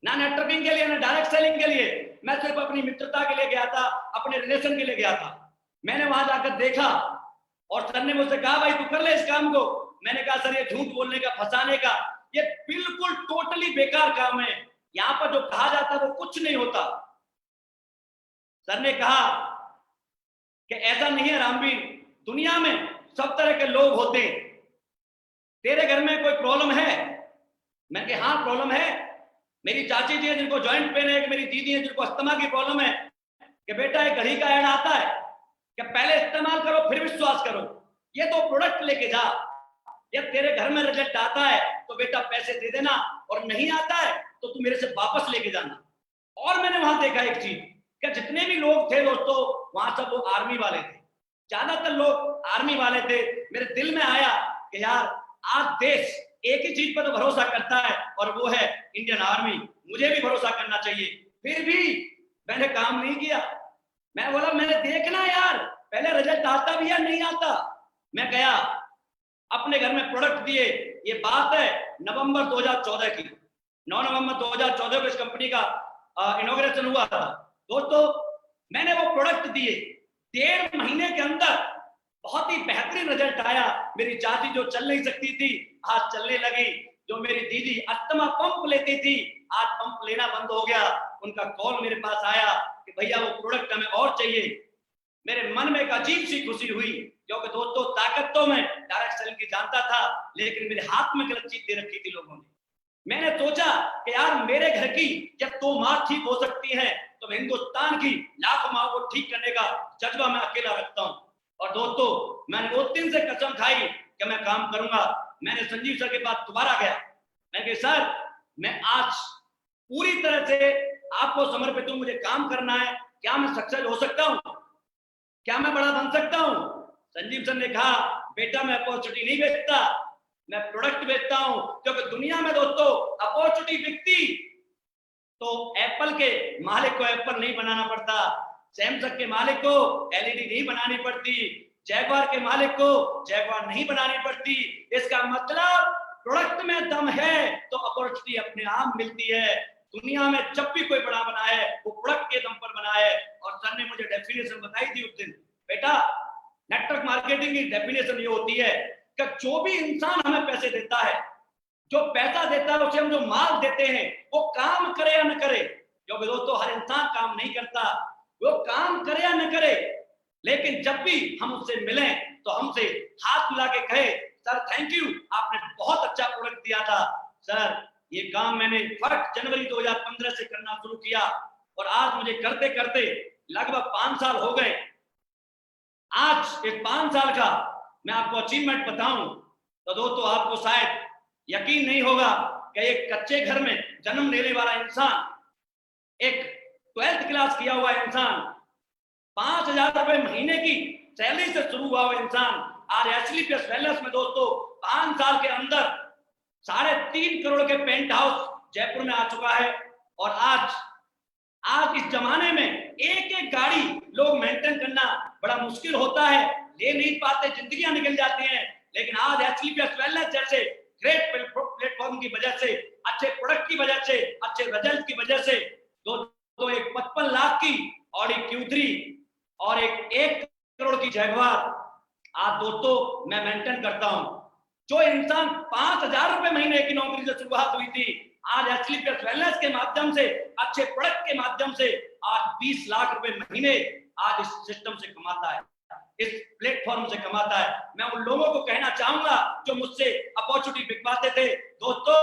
ना नेटवर्किंग के लिए, ना डायरेक्ट सेलिंग के लिए, मैं सिर्फ अपनी मित्रता के लिए गया था, अपने रिलेशन के लिए गया था। मैंने वहां जाकर देखा और सर ने मुझसे कहा भाई तू कर ले इस काम को। मैंने कहा सर ये झूठ बोलने का, फंसाने का, ये बिल्कुल टोटली बेकार काम है, यहां पर जो कहा जाता है वो कुछ नहीं होता। सर ने कहा कि ऐसा नहीं है रामवीर, दुनिया में सब तरह के लोग होते हैं, तेरे घर में कोई प्रॉब्लम है? मैंने कहा हाँ प्रॉब्लम है, मेरी चाची जी है जिनको जॉइंट पेन है, मेरी दीदी है जिनको अस्थमा की प्रॉब्लम है, कि बेटा एक घड़ी का ऐड आता है कि पहले इस्तेमाल करो फिर विश्वास करो, ये तो प्रोडक्ट लेके जा, जब तेरे घर में रिजल्ट आता है तो बेटा पैसे दे देना, और नहीं आता है तो तू मेरे से वापस लेके जाना। और मैंने वहां देखा एक चीज कि जितने भी लोग थे दोस्तों वहां सब वो आर्मी वाले थे, ज्यादातर लोग आर्मी वाले थे। मेरे दिल में आया कि यार आज देश एक ही चीज पर तो भरोसा करता है और वो है इंडियन आर्मी, मुझे भी भरोसा करना चाहिए। फिर भी मैंने काम नहीं किया। मैं बोला मैंने देखना यार पहले रिजल्ट आता भी या नहीं आता। मैं गया अपने घर में प्रोडक्ट दिए, ये बात है नवंबर 2014 की, 9 नवंबर 2014 को इस कंपनी का इनॉग्रेशन हुआ था। दोस्तों मैंने वो प्रोडक्ट दिए, 1.5 महीने के अंदर बहुत ही बेहतरीन रिजल्ट आया। मेरी चाची जो चल नहीं सकती थी आज चलने लगी, जो मेरी दीदी अस्थमा पंप लेती थी आज पंप लेना बंद हो गया। उनका कॉल मेरे पास आया कि भैया वो प्रोडक्ट हमें और चाहिए। मेरे मन में एक अजीब सी खुशी हुई, क्योंकि दोस्तों ताकत तो मैं डायरेक्ट सेलिंग की जानता था, लेकिन मेरे हाथ में गलत चीज दे रखी थी लोगों ने। मैंने सोचा कि यार मेरे घर की जब 2 माँ ठीक हो सकती है तो मैं हिंदुस्तान की लाखों माँ को ठीक करने का जज्बा मैं अकेला रखता हूँ। और दोस्तों मैंने 2 दिन से कसम खाई कि मैं काम करूंगा। मैंने संजीव सर के पास दोबारा गया, मैं कहा सर मैं आज पूरी तरह से आपको समर्पित हूं, मुझे काम करना है, क्या मैं सक्सेस हो सकता हूं, क्या मैं बड़ा बन सकता हूं? संजीव सर ने कहा बेटा मैं अपॉर्चुनिटी नहीं बेचता, मैं प्रोडक्ट बेचता हूं, क्योंकि दुनिया में दोस्तों अपॉर्चुनिटी बिकती तो एप्पल के मालिक को एप्पल नहीं बनाना पड़ता, सैमसंग के मालिक को एलईडी नहीं बनानी पड़ती, जैगवार के मालिक को जैगवार नहीं बनानी पड़ती। इसका मतलब प्रोडक्ट में दम है तो अपॉर्चुनिटी अपने आप मिलती है। दुनिया में जब भी कोई बड़ा बना है वो प्रोडक्ट के दम पर बना है। और सर ने मुझे डेफिनेशन बताई थी उस दिन, बेटा नेटवर्क मार्केटिंग की डेफिनेशन ये होती है कि जो भी इंसान हमें पैसे देता है, जो पैसा देता है उसे हम जो माल देते हैं वो काम करे या न करे, क्योंकि दोस्तों हर इंसान काम नहीं करता, वो काम करे या न करे, लेकिन जब भी हम उससे मिलें तो हमसे हाथ मिला के कहे सर थैंक यू, आपने बहुत अच्छा प्रोडक्ट दिया था सर। ये काम मैंने 1 जनवरी 2015 से करना शुरू किया और आज मुझे करते करते लगभग 5 साल हो गए। आज एक 5 साल का मैं आपको अचीवमेंट बताऊं तो दोस्तों आपको शायद यकीन नहीं होगा कि एक कच्चे घर में जन्म लेने वाला इंसान, एक 12th क्लास किया हुआ इंसान, 5,000 रुपए महीने की सैलरी से शुरू हुआ हुआ इंसान आज एसलीपीएस वेलनेस में दोस्तों 5 साल के अंदर 3.5 करोड़ के पेंट हाउस जयपुर में आ चुका है। और आज इस जमाने में एक एक गाड़ी लोग मेंटेन करना बड़ा मुश्किल होता है, ले नहीं पाते, जिंदगियां निकल जाती हैं। लेकिन आज एसलीपीएस वेलनेस जैसे ग्रेट प्लेटफॉर्म की वजह से, अच्छे प्रोडक्ट की वजह से, अच्छे रिजल्ट की वजह से दोस्तों एक 55 लाख की ऑडी Q3 और एक 1 करोड़ की जैगवार आज दोस्तों मैं मेंटेन करता हूं। जो इंसान 5,000 रुपए महीने की नौकरी से शुरुआत हुई थी, आज एसलीपीएस वेलनेस के माध्यम से, अच्छे प्रोडक्ट के माध्यम से आज 20 लाख रुपए महीने आज इस सिस्टम से कमाता है, इस प्लेटफॉर्म से कमाता है। मैं उन लोगों को कहना चाहूंगा जो मुझसे अपॉर्चुनिटी बिकवाते थे, दोस्तों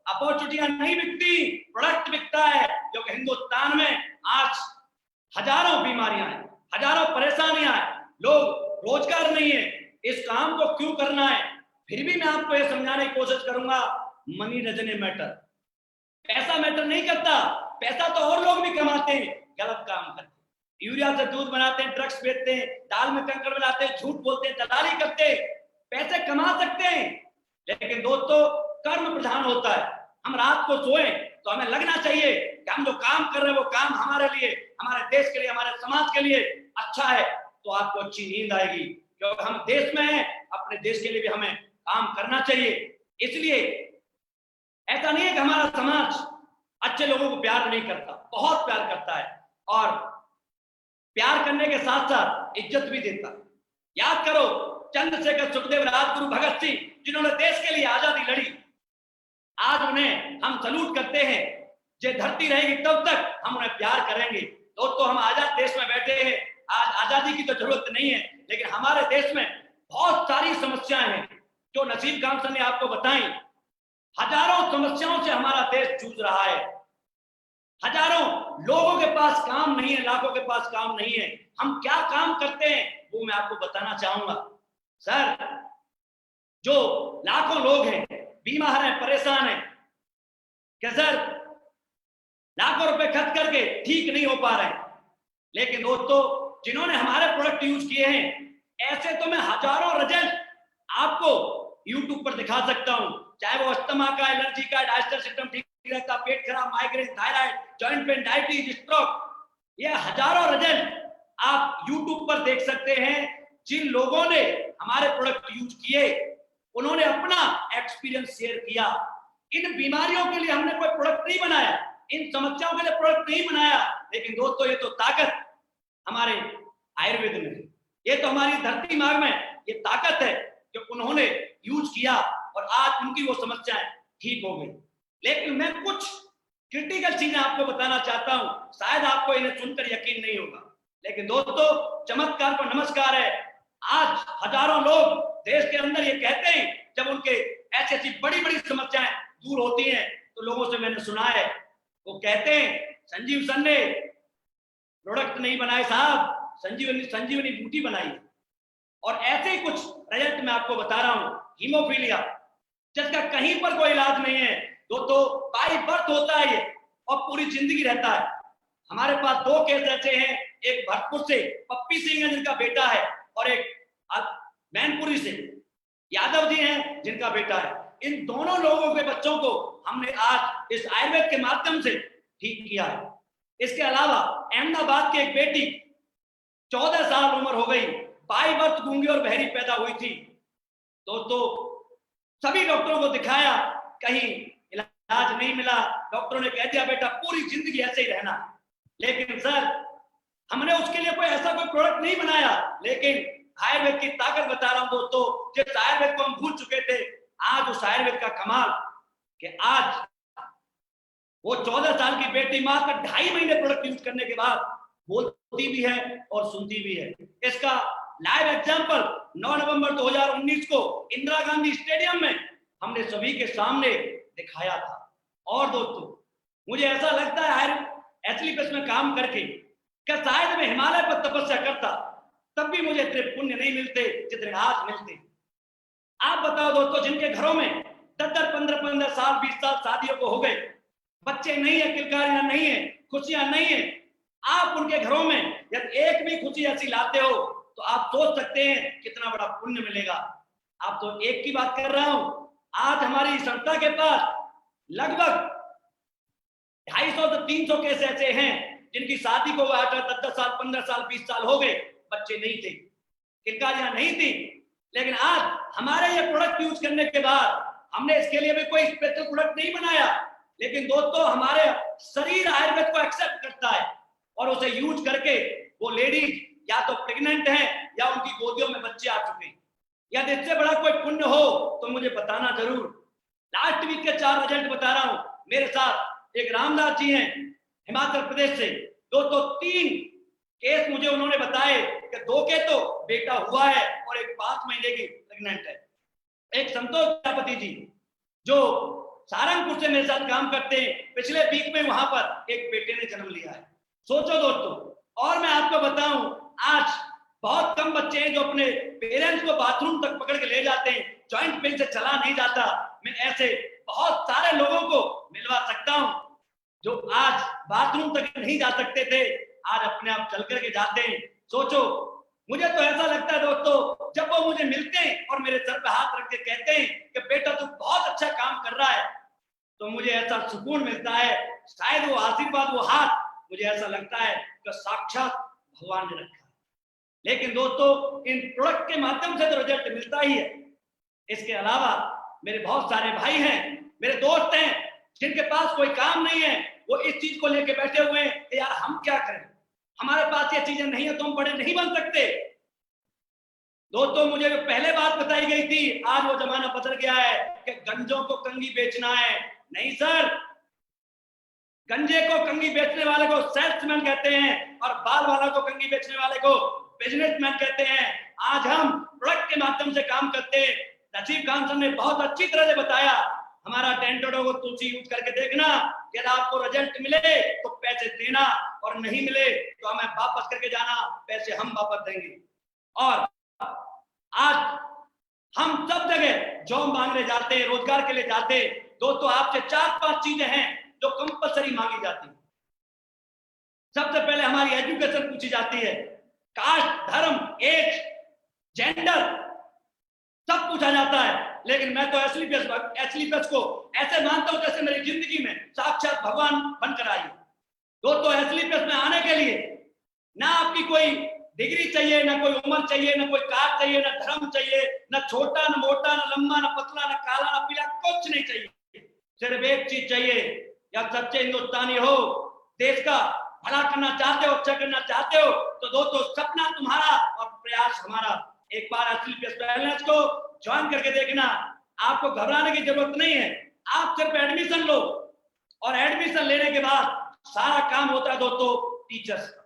अपॉर्चुनिटियां नहीं बिकती, प्रोडक्ट बिकता है। क्योंकि हिंदुस्तान में आज हजारों बीमारियां हैं, हजारों परेशानियां हैं, लोग रोजगार नहीं है, इस काम को क्यों करना है? फिर भी मैं आपको यह समझाने की कोशिश करूंगा मनी डजंट मैटर, पैसा मैटर नहीं करता। पैसा तो और लोग भी कमाते हैं, गलत काम करते हैं, यूरिया से दूध बनाते हैं, ड्रग्स बेचते हैं, दाल में कंकड़ बनाते हैं, झूठ बोलते हैं, दलाली करते हैं, पैसे कमा सकते हैं, लेकिन दोस्तों कर्म प्रधान होता है। हम रात को सोए तो हमें लगना चाहिए कि हम जो काम कर रहे हैं वो काम हमारे लिए, हमारे देश के लिए, हमारे समाज के लिए अच्छा है, तो आपको अच्छी नींद आएगी, क्योंकि हम देश में हैं, अपने देश के लिए भी हमें काम करना चाहिए। इसलिए ऐसा नहीं है कि हमारा समाज अच्छे लोगों को प्यार नहीं करता, बहुत प्यार करता है, और प्यार करने के साथ साथ इज्जत भी देता है। याद करो चंद्रशेखर, सुखदेव, राजगुरु, भगत सिंह, जिन्होंने देश के लिए आजादी लड़ी, आज उन्हें हम सलूट करते हैं। जो धरती रहेगी तब तक हम उन्हें प्यार करेंगे। दोस्तों, हम आजाद देश में बैठे हैं, आज आजादी की तो जरूरत नहीं है, लेकिन हमारे देश में बहुत सारी समस्याएं हैं जो नसीब खान सर ने आपको बताई। हजारों समस्याओं से हमारा देश जूझ रहा है, हजारों लोगों के पास काम नहीं है, लाखों के पास काम नहीं है। हम क्या काम करते हैं वो मैं आपको बताना चाहूंगा। सर, जो लाखों लोग हैं, बीमार हैं, परेशान हैं, कि सर लाखों रुपए खर्च करके ठीक नहीं हो पा रहे हैं, लेकिन दोस्तों जिन्होंने हमारे प्रोडक्ट यूज किए हैं, ऐसे तो मैं हजारों रिजल्ट आपको यूट्यूब पर दिखा सकता हूं, चाहे वो अस्थमा का, एलर्जी का, डाइजेस्टिव सिस्टम ठीक रहता, पेट खराब, migraine, thyroid, joint pain, diabetes, stroke, ये हजारों रिजल्ट आप यूट्यूब पर देख सकते हैं। जिन लोगों ने हमारे प्रोडक्ट यूज किए, उन्होंने अपना एक्सपीरियंस शेयर किया। इन बीमारियों के लिए हमने कोई प्रोडक्ट नहीं बनाया, इन समस्याओं के लिए प्रोडक्ट नहीं बनाया, लेकिन दोस्तों ये तो ताकत हमारे आयुर्वेद में है, ये तो हमारी धरती माँ में ये ताकत है कि उन्होंने यूज किया और आज उनकी वो समस्याएं ठीक हो गई। लेकिन मैं कुछ क्रिटिकल चीजें आपको बताना चाहता हूं, शायद आपको इन्हें सुनकर यकीन नहीं होगा, लेकिन दोस्तों चमत्कार को नमस्कार है। आज हजारों लोग देश के अंदर ये कहते हैं, जब उनके ऐसी ऐसी बड़ी बड़ी समस्याएं दूर होती हैं, तो लोगों से मैंने सुना है, वो कहते हैं संजीव सर ने प्रोडक्ट नहीं बनाए साहब, संजीवनी बूटी बनाई। और ऐसे ही कुछ रिजल्ट मैं आपको बता रहा हूं। हीमोफीलिया, जिसका कहीं पर कोई इलाज नहीं है, दोस्तों बाई बर्थ होता है ये और पूरी जिंदगी रहता है। हमारे पास 2 केस ऐसे हैं, एक भरतपुर से पप्पी सिंह है जिनका बेटा है, और एक मैनपुरी से यादव जी हैं जिनका बेटा है। इन दोनों लोगों के बच्चों को हमने आज इस आयुर्वेद के माध्यम से ठीक किया है। इसके अलावा अहमदाबाद की एक बेटी 14 साल उम्र हो गई, बाई बर्थ गूंगी और बहरी पैदा हुई थी। दोस्तों सभी डॉक्टरों को दिखाया, कहीं इलाज नहीं मिला, डॉक्टरों ने कह दिया बेटा पूरी जिंदगी ऐसे ही रहना। लेकिन सर हमने उसके लिए कोई ऐसा कोई प्रोडक्ट नहीं बनाया, लेकिन आयुर्वेद की ताकत बता रहा हूं दोस्तों, जिस आयुर्वेद को हम भूल चुके थे, आज उस आयुर्वेद का कमाल कि आज वो 14 साल की बेटी मात्र 2.5 महीने प्रोडक्ट यूज करने के बाद बोलती भी है और सुनती भी है। इसका लाइव एग्जांपल 9 नवंबर 2019 को इंदिरा गांधी स्टेडियम में हमने सभी के सामने दिखाया था। और दोस्तों मुझे ऐसा लगता है एथलीट्स में काम करके कि शायद मैं हिमालय पर तपस्या करता तब भी मुझे इतने पुण्य नहीं मिलते जितने आज मिलते। आप बताओ दोस्तों, जिनके घरों में 10-10, 15-15 साल, 20 साल शादियों को हो गए, बच्चे नहीं है, किलकारियां नहीं है, खुशियां नहीं है, आप उनके घरों में यदि एक भी खुशी ऐसी लाते हो तो आप सोच सकते हैं कितना बड़ा पुण्य मिलेगा। आप तो एक की बात कर रहा हूं, आज हमारी संस्था के पास लगभग 250 से 300 केस ऐसे हैं जिनकी शादी को 10 साल, 15 साल, 20 साल हो गए, बच्चे नहीं थे, किलकारियां नहीं थी, लेकिन आज हमारे ये प्रोडक्ट यूज करने के बाद हमने इसके लिए भी कोई स्पेशल प्रोडक्ट नहीं बनाया, लेकिन दोस्तों हमारे शरीर आयुर्वेद को एक्सेप्ट करता है और उसे यूज करके वो लेडीज या तो प्रेग्नेंट हैं या उनकी गोदियों में बच्चे आ चुके हैं। यदि इससे बड़ा कोई पुण्य हो तो मुझे बताना जरूर। लास्ट वीक के 4 रिजल्ट बता रहा हूं। मेरे साथ एक रामदास जी हैं हिमाचल प्रदेश से, दोस्तों 3 केस मुझे उन्होंने बताए कि 2 के तो बेटा हुआ है और एक 5 महीने की प्रेग्नेंट है। एक संतोष प्रजापति जी जो सहारनपुर से मेरे साथ काम करते हैं, पिछले वीक में वहां पर एक बेटे ने जन्म लिया है। सोचो दोस्तों, और मैं आपको बताऊं आज बहुत कम बच्चे हैं जो अपने पेरेंट्स को बाथरूम तक पकड़ के ले जाते हैं, जॉइंट पेन से चला नहीं जाता। मैं ऐसे बहुत सारे लोगों को मिलवा सकता हूं जो आज बाथरूम तक नहीं जा सकते थे, आज अपने आप चल करके जाते हैं। सोचो, मुझे तो ऐसा लगता है दोस्तों, जब वो मुझे मिलते हैं और मेरे सर पे हाथ रख के कहते हैं कि बेटा तू बहुत अच्छा काम कर रहा है, तो मुझे ऐसा सुकून मिलता है, शायद वो आशीर्वाद, वो हाथ, मुझे ऐसा लगता है कि साक्षात भगवान ने रखा है। लेकिन दोस्तों, इन प्रोडक्ट के माध्यम से तो रिजल्ट मिलता ही है। इसके अलावा मेरे बहुत सारे भाई हैं, मेरे दोस्त हैं, जिनके पास कोई काम नहीं है, वो इस चीज को लेके बैठे हुए हैं कि यार हम क्या करें, हमारे पास ये चीजें नहीं है तो हम बड़े नहीं बन सकते। दोस्तों, मुझे जो पहले बात बताई गई थी, आज वो जमाना बदल गया है कि गंजों को कंगी बेचना है। नहीं सर, गंजे को कंगी बेचने वाले को सेल्समैन कहते हैं और बाल वाला को कंगी बेचने वाले को बिजनेसमैन कहते हैं। आज हम प्रोडक्ट के माध्यम से काम करते हैं। नसीब खान सर ने बहुत अच्छी तरह से बताया, हमारा टेंटोडो को तुलसी यूज करके देखना, यदि आपको रिजल्ट मिले तो पैसे देना, और नहीं मिले तो हमें वापस करके जाना, पैसे हम वापस देंगे। और आज हम सब जगह जॉब मांगने जाते हैं, रोजगार के लिए जाते हैं। दोस्तों, आपसे 4-5 चीजें हैं जो कंपलसरी मांगी जाती है। सबसे पहले हमारी एजुकेशन पूछी जाती है, कास्ट, धर्म, एज, जेंडर सब पूछा जाता है। लेकिन मैं तो एसलीपीएस को ऐसे मानता हूं जैसे मेरी जिंदगी में साक्षात भगवान बनकर आई। दोस्तों, एसलीपीएस में आने के लिए ना आपकी कोई डिग्री चाहिए, ना कोई उम्र चाहिए, ना कोई कास्ट चाहिए, ना धर्म चाहिए, ना छोटा, ना मोटा, ना लंबा, ना पतला, ना काला, ना पीला, कुछ नहीं चाहिए। सिर्फ एक चीज चाहिए, या सच्चे हिंदुस्तानी हो, देश का भला करना चाहते हो, अच्छा करना चाहते हो, तो दोस्तों सपना तुम्हारा और प्रयास हमारा। एक बार एसलीपीएस वेलनेस को ज्वाइन करके देखना, आपको घबराने की जरूरत नहीं है। आप सिर्फ एडमिशन लो, और एडमिशन लेने के बाद सारा काम होता है दोस्तों टीचर्स का।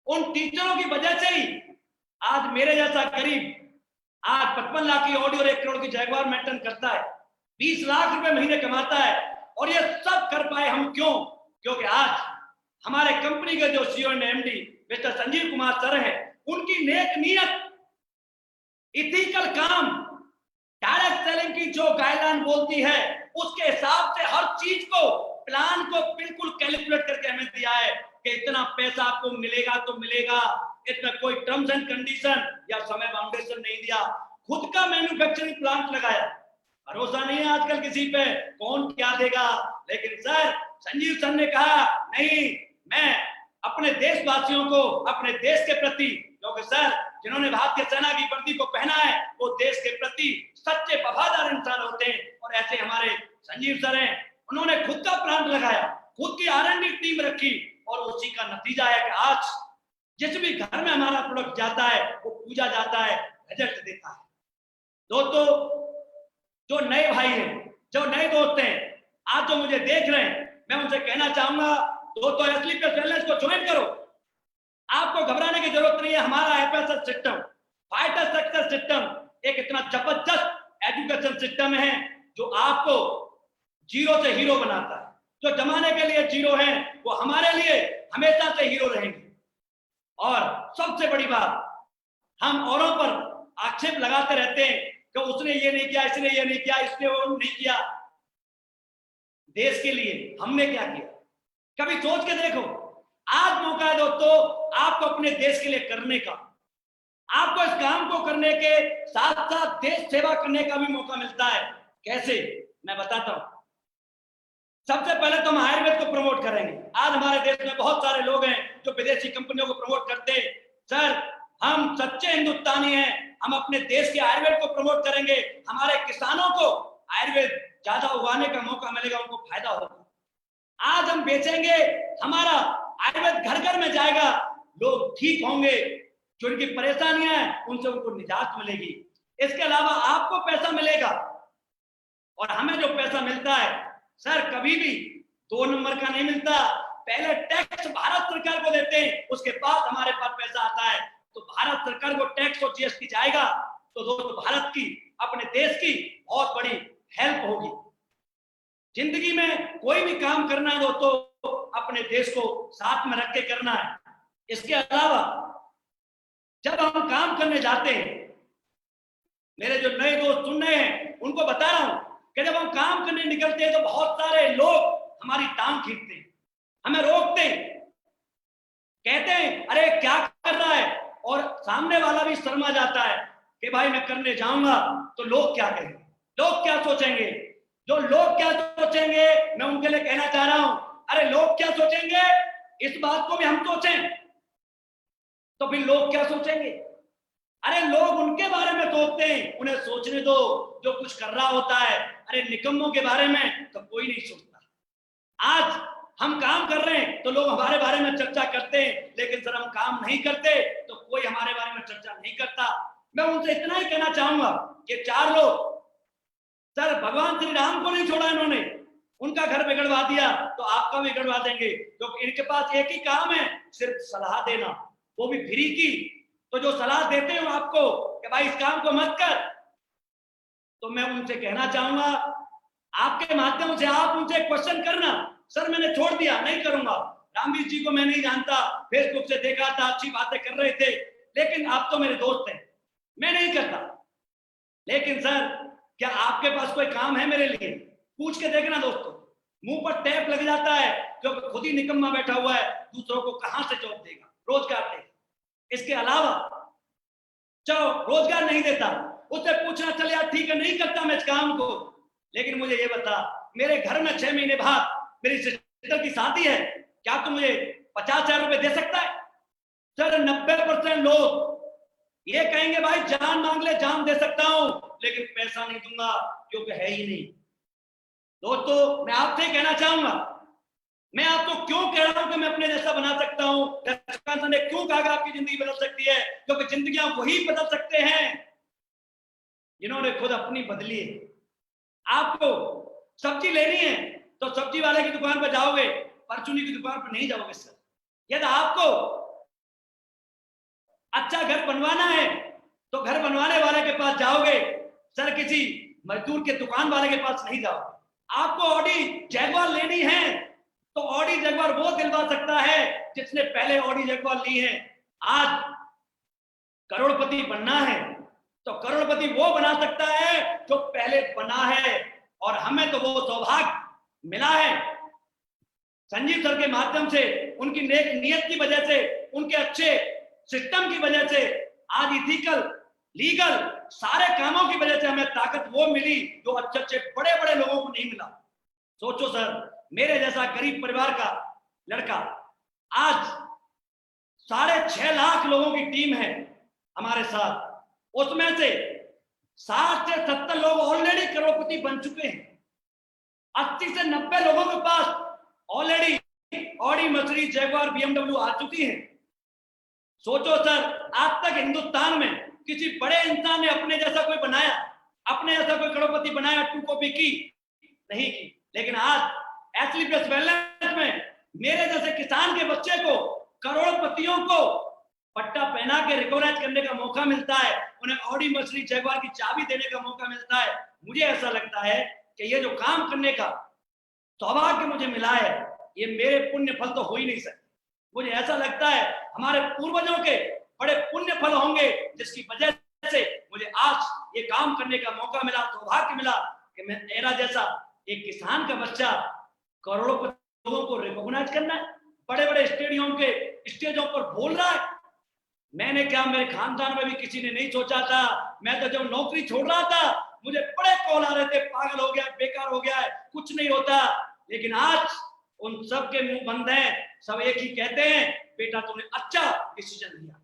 उन टीचरों की वजह से ही आज मेरे जैसा गरीब आज 55 लाख की ऑडी और 1 करोड़ की जैगवार मेंटेन करता है, 20 लाख रुपए महीने कमाता है। और ये सब कर पाए हम क्यों? क्योंकि आज हमारे कंपनी के जो CEO and MD mister Sanjeev Kumar sir है, उनकी नेक नीयत, इथिकल काम, डायरेक्ट सेलिंग की जो गाइडलाइन बोलती है उसके हिसाब से हर चीज को, प्लान को बिल्कुल कैलकुलेट करके हमें दिया है कि इतना पैसा आपको मिलेगा तो मिलेगा। इसमें कोई टर्म्स एंड कंडीशन या समय बाउंडेशन नहीं दिया। खुद का मैन्युफैक्चरिंग प्लांट लगाया। भरोसा नहीं है आजकल किसी पे, कौन क्या देगा। लेकिन सर, संजीव सर ने कहा नहीं, मैं अपने देशवासियों को, अपने देश के प्रति, क्योंकि सर जिन्होंने भारतीय सेना की वर्दी को पहना है वो देश के प्रति सच्चे वफादार इंसान होते हैं, और ऐसे हमारे संजीव सर हैं। उन्होंने खुद का प्लांट लगाया, खुद की R&D टीम रखी, और उसी का नतीजा है कि आज जिस भी घर में हमारा प्रोडक्ट जाता है वो पूजा जाता है, रिजल्ट देता है। दोस्तों, जो नए भाई हैं, जो नए दोस्त हैं, आज जो मुझे देख रहे हैं, मैं उनसे कहना चाहूंगा दोस्तों, एसलीपीएस वेलनेस को ज्वाइन करो। आपको घबराने की जरूरत नहीं है। हमारा FSS system, fighter success system, एक इतना जबरदस्त एजुकेशन सिस्टम है जो आपको जीरो से हीरो बनाता है। जो जमाने के लिए जीरो हैं वो हमारे लिए हमेशा से हीरो रहेंगे। और सबसे बड़ी बात, हम औरों पर आक्षेप लगाते रहते हैं कि उसने ये नहीं किया, इसने ये नहीं किया, इसने वो नहीं किया। देश के लिए हमने क्या किया, कभी सोच के देखो। आज मौका है दोस्तों आपको अपने देश के लिए करने का। आपको इस काम को करने के साथ साथ देश सेवा करने का भी मौका मिलता है। कैसे, मैं बताता हूं। सबसे पहले तो हम आयुर्वेद को प्रमोट करेंगे। आज हमारे देश में बहुत सारे लोग हैं जो विदेशी कंपनियों को प्रमोट करते हैं। सर, हम सच्चे हिंदुस्तानी हैं, हम अपने देश के आयुर्वेद को प्रमोट करेंगे। हमारे किसानों को आयुर्वेद ज्यादा उगाने का मौका मिलेगा, उनको फायदा होगा। आज हम बेचेंगे, हमारा आयुर्वेद घर घर में जाएगा, लोग ठीक होंगे, जो उनकी परेशानियां हैं उनसे उनको निजात मिलेगी। इसके अलावा आपको पैसा मिलेगा, और हमें जो पैसा मिलता है सर कभी भी 2 नंबर का नहीं मिलता। पहले टैक्स भारत सरकार को देते हैं, उसके बाद हमारे पास पैसा आता है। तो भारत सरकार को टैक्स और GST जाएगा तो दोस्तों भारत की, अपने देश की बहुत बड़ी हेल्प होगी। जिंदगी में कोई भी काम करना है दोस्तों, अपने देश को साथ में रख के करना है। इसके अलावा जब हम काम करने जाते हैं, मेरे जो नए दोस्त सुन रहे हैं उनको बता रहा हूं कि जब हम काम करने निकलते हैं तो बहुत सारे लोग हमारी टांग खींचते हैं, हमें रोकते हैं, कहते हैं अरे क्या कर रहा है, और सामने वाला भी शर्मा जाता है कि भाई मैं करने जाऊंगा तो लोग क्या कहेंगे, लोग क्या सोचेंगे। जो लोग क्या सोचेंगे मैं उनके लिए कहना चाह रहा हूं, अरे लोग क्या सोचेंगे इस बात को भी हम सोचें, तो फिर लोग क्या सोचेंगे? अरे लोग उनके बारे में सोचते हैं, उन्हें सोचने दो जो कुछ कर रहा होता है। अरे निकम्मों के बारे में तो कोई नहीं सोचता। आज हम काम कर रहे हैं तो लोग हमारे बारे में चर्चा करते हैं, लेकिन सर हम काम नहीं करते तो कोई हमारे बारे में चर्चा नहीं करता। मैं उनसे इतना ही कहना चाहूंगा कि 4 लोग, सर भगवान श्री राम को नहीं छोड़ा इन्होंने, उनका घर बिगड़वा दिया तो आपका भी बिगड़वा देंगे, क्योंकि इनके पास एक ही काम है, सिर्फ सलाह देना, वो भी फ्री की। तो जो सलाह देते हो आपको कि भाई इस काम को मत कर, तो मैं उनसे कहना चाहूंगा आपके माध्यम से आप उनसे क्वेश्चन करना, सर मैंने छोड़ दिया नहीं करूंगा, रामवीर जी को मैं नहीं जानता, फेसबुक से देखा था अच्छी बातें कर रहे थे, लेकिन आप तो मेरे दोस्त हैं, मैं नहीं करता। लेकिन सर क्या आपके पास कोई काम है मेरे लिए? पूछ के देखना दोस्तों, मुंह पर टैप लग जाता है, जो खुद ही निकम्मा बैठा हुआ है, दूसरों को कहां से जॉब देगा, रोजगार देगा। इसके अलावा चलो रोजगार नहीं देता, उससे पूछना चल यार ठीक है नहीं करता मैं इस काम को, लेकिन मुझे ये बता मेरे घर में 6 महीने बाद मेरी सिस्टर की शादी है, क्या तू मुझे 50,000 रुपए दे सकता है? सर 90% लोग ये कहेंगे भाई जान मांग ले जान दे सकता हूं, लेकिन पैसा नहीं दूंगा क्योंकि है ही नहीं। दोस्तों मैं आपसे कहना चाहूंगा, मैं आपको क्यों कह रहा हूं कि मैं अपने जैसा बना सकता हूं, लक्ष्मण ने क्यों कहा आपकी जिंदगी बदल सकती है, क्योंकि जिंदगियां वही बदल सकते हैं जिन्होंने खुद अपनी बदली है। आपको सब्जी लेनी है तो सब्जी वाले की दुकान पर जाओगे, परचूनी की दुकान पर नहीं जाओगे सर। यदि आपको अच्छा घर बनवाना है तो घर बनवाने वाले के पास जाओगे सर, किसी मजदूर के दुकान वाले के पास नहीं जाओगे। आपको ऑडी जैगवार लेनी है तो ऑडी जैगवार वो दिलवा सकता है जिसने पहले ऑडी जैगवार ली है। आज करोड़पति बनना है तो करोड़पति वो बना सकता है जो पहले बना है, और हमें तो वो सौभाग्य मिला है संजीव सर के माध्यम से, उनकी नेक नियत की वजह से, उनके अच्छे सिस्टम की वजह से, आज इथिकल लीगल सारे कामों की वजह से हमें ताकत वो मिली जो अच्छे अच्छे बड़े बड़े लोगों को नहीं मिला। सोचो सर, मेरे जैसा गरीब परिवार का लड़का, आज 6.5 लाख लोगों की टीम है हमारे साथ, उसमें से 60 से 70 लोग ऑलरेडी करोड़पति बन चुके हैं, 80 से 90 लोगों के पास already Audi Mercedes Jaguar BMW आ चुकी है। सोचो सर, आज तक हिंदुस्तान में किसी बड़े इंसान ने अपने जैसा कोई बनाया, अपने जैसा कोई करोड़पति बनाया, 2 कॉपी की नहीं की, लेकिन आज एथलीट वेलनेस में मेरे जैसे किसान के बच्चे को करोड़पतियों को पट्टा पहना के रिकॉग्नाइज करने का मौका मिलता है, उन्हें ऑडी मर्सिडीज जैगवार की चाबी देने का मौका मिलता है। मुझे ऐसा लगता है कि ये जो काम करने का सौभाग्य मुझे मिला है, ये मेरे पुण्य फल तो हो ही नहीं सकते। मुझे ऐसा लगता है हमारे पूर्वजों के बड़े पुण्य फल होंगे, जिसकी वजह से मुझे आज ये काम करने का मौका मिला, सौभाग्य मिला कि मैं मेरा जैसा एक किसान का बच्चा करोड़ों लोगों को रिकॉग्नाइज करना है, बड़े बड़े स्टेडियम के स्टेजों पर बोल रहा है। मैंने क्या, मेरे खानदान में भी किसी ने नहीं सोचा था। मैं तो जब नौकरी छोड़ रहा था मुझे बड़े कॉल आ रहे थे, पागल हो गया, बेकार हो गया है, कुछ नहीं होता, लेकिन आज उन सब के मुंह बंद हैं, सब एक ही कहते हैं, बेटा तुमने अच्छा डिसीजन लिया।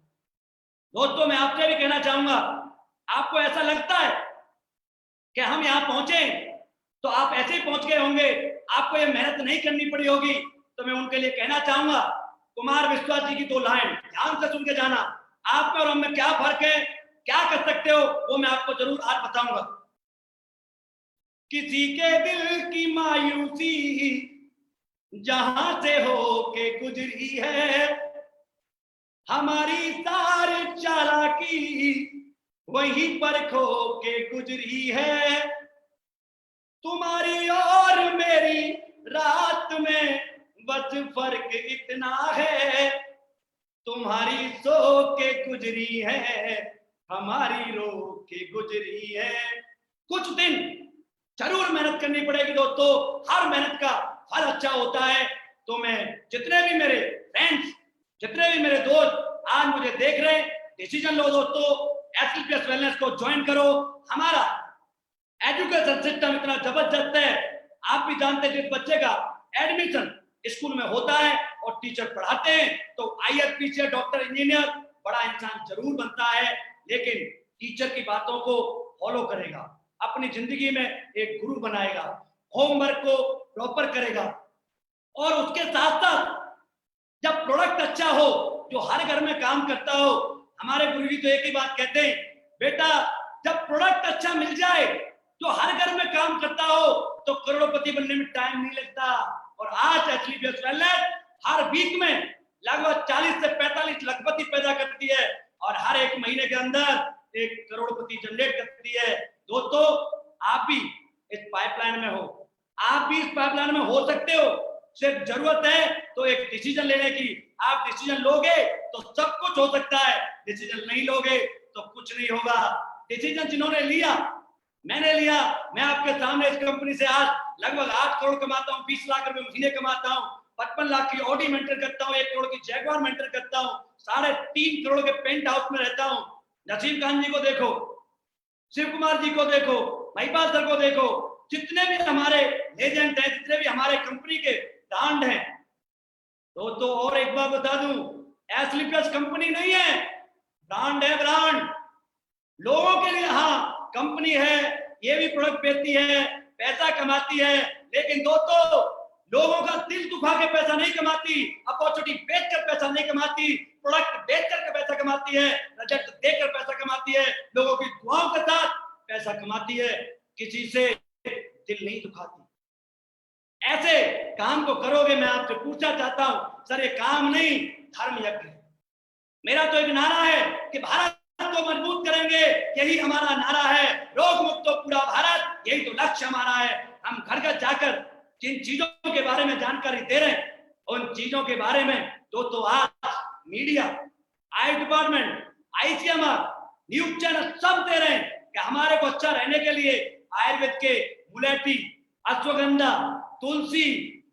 दोस्तों मैं आपसे भी कहना चाहूंगा, आपको ऐसा लगता है कि हम यहाँ पहुंचे तो आप ऐसे ही पहुंच गए होंगे, आपको ये मेहनत नहीं करनी पड़ी होगी, तो मैं उनके लिए कहना चाहूंगा, कुमार विश्वास जी की 2 लाइन ध्यान से सुन के जाना, आप में और हम में क्या फर्क है, क्या कर सकते हो, वो मैं आपको जरूर आज बताऊंगा। किसी के दिल की मायूसी जहां से हो के गुजरी है, हमारी सारी चालाकी वहीं पर खो के गुजरी है, तुम्हारी और मेरी रात में बस फर्क इतना है, तुम्हारी सो के गुजरी है, हमारी रो के गुजरी है। कुछ दिन जरूर मेहनत करनी पड़ेगी दोस्तों, हर मेहनत का फल अच्छा होता है। तो मैं जितने भी मेरे फ्रेंड्स, जितने भी मेरे दोस्त आज मुझे देख रहे हैं, डिसीजन लो दोस्तों, एथलीट वेलनेस को ज्वाइन करो। हमारा एजुकेशन सिस्टम इतना जबरदस्त है, आप भी जानते हैं, जिस बच्चे का एडमिशन स्कूल में होता है और टीचर पढ़ाते हैं तो आईएएस पीसीएस डॉक्टर इंजीनियर बड़ा इंसान जरूर बनता है, लेकिन टीचर की बातों को फॉलो करेगा, अपनी जिंदगी में एक गुरु बनाएगा, होमवर्क को प्रॉपर करेगा। और उसके साथ साथ जब प्रोडक्ट अच्छा हो, जो हर घर में काम करता हो, हमारे गुरु जी तो एक ही बात कहते हैं, बेटा जब प्रोडक्ट अच्छा मिल जाए जो हर घर में काम करता हो तो करोड़पति बनने में टाइम नहीं लगता। और आज एचलीपीएस वेलनेस हर वीक में लगभग 40 से 45 लखपति पैदा करती है और हर एक महीने के अंदर एक करोड़पति जनरेट करती है। दोस्तों, आप भी इस पाइपलाइन में हो, आप भी इस पाइपलाइन में हो सकते हो, सिर्फ जरूरत है तो एक डिसीजन लेने की। आप डिसीजन लोगे तो सब कुछ हो सकता है, डिसीजन नहीं लोगे तो कुछ नहीं होगा। डिसीजन जिन्होंने लिया, मैंने लिया, मैं आपके सामने इस कंपनी से आज लगभग 8 करोड़ कमाता हूँ, 20 लाख रुपए महीने कमाता हूँ, 55 लाख की ऑडी मेंटेन करता हूँ, 1 करोड़ की जैगवार मेंटेन करता हूँ, 3.5 करोड़ के पेंट हाउस में रहता हूँ। नसीम खान जी को देखो, शिव कुमार जी को देखो, महिपाल सर को देखो, जितने भी हमारे लेजेंड हैं, जितने भी हमारे कंपनी के ब्रांड हैं। तो और एक बार बता दूं, एचलीपीएस कंपनी नहीं है, ब्रांड है, ब्रांड लोगों के लिए। हाँ, कंपनी है, ये भी प्रोडक्ट बेचती है, पैसा कमाती है, लेकिन दोस्तों लोगों का दिल दुखा के पैसा नहीं कमाती, अपॉर्चुनिटी बेचकर पैसा नहीं कमाती, प्रोडक्ट बेचकर पैसा कमाती है, रिजल्ट देकर पैसा कमाती है, लोगों की दुआओं के साथ पैसा कमाती है, किसी से दिल नहीं दुखाती। ऐसे काम को करोगे, मैं आपसे पूछना चाहता हूं सर, ये काम नहीं धर्म यज्ञ है। मेरा तो एक नारा है कि भारत को मजबूत करेंगे, यही हमारा नारा है, रोग मुक्त पूरा भारत, यही तो लक्ष्य हमारा है। हम घर घर जाकर जिन चीजों के बारे में जानकारी दे रहे हैं, उन चीजों के बारे में दोस्तों आज मीडिया, आई डिपार्टमेंट, आईसीएमआर, न्यूज चैनल सब दे रहे हैं कि हमारे को अच्छा रहने के लिए आयुर्वेद के मुलेठी, अश्वगंधा, तुलसी,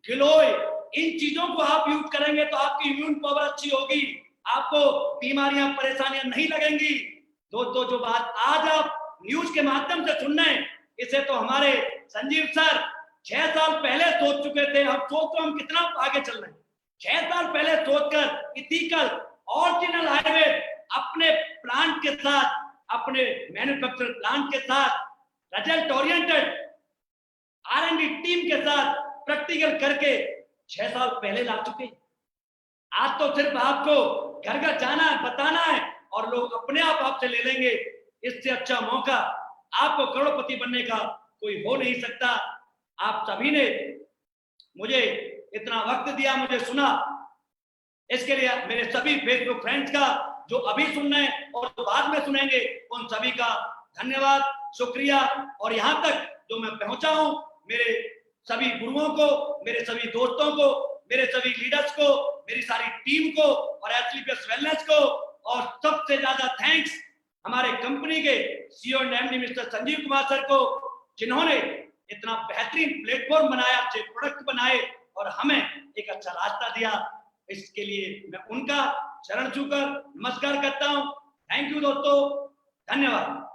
गिलोय, इन चीजों को आप यूज करेंगे तो आपकी इम्यून पावर अच्छी होगी, आपको बीमारियां परेशानियां नहीं लगेंगी। दोस्तों, जो बात आज आप न्यूज के माध्यम से सुन रहे हैं, इसे तो हमारे संजीव सर 6 साल पहले सोच चुके थे। हम सोचो हम कितना आगे चल रहे हैं, 6 साल पहले सोचकर इथिकल ओरिजिनल हाईवे अपने प्लांट के साथ, अपने मैन्युफैक्चर प्लांट के साथ, रिजल्ट ओरिएंटेड R&D टीम के साथ प्रैक्टिकल करके 6 साल पहले ला चुके। आज तो सिर्फ आपको घर घर जाना है, बताना है और लोग अपने आप आपसे ले लेंगे। इससे अच्छा मौका आपको करोड़पति बनने का कोई हो नहीं सकता। आप सभी ने मुझे इतना वक्त दिया, मुझे सुना, इसके लिए मेरे सभी फेसबुक फ्रेंड्स का, जो अभी सुन रहे हैं और जो बाद में सुनेंगे, उन सभी का धन्यवाद, शुक्रिया। और यहाँ तक जो मैं पहुंचा हूं, मेरे सभी गुरुओं को, मेरे सभी दोस्तों को, मेरे सभी लीडर्स को, मेरी सारी टीम को और एचलीपीएस वेलनेस को, और सबसे ज्यादा थैंक्स हमारे कंपनी के CEO and MD mister Sanjeev Kumar sir को, जिन्होंने इतना बेहतरीन प्लेटफॉर्म बनाया, अच्छे प्रोडक्ट बनाए और हमें एक अच्छा रास्ता दिया। इसके लिए मैं उनका चरण छूकर नमस्कार करता हूं। थैंक यू दोस्तों, धन्यवाद।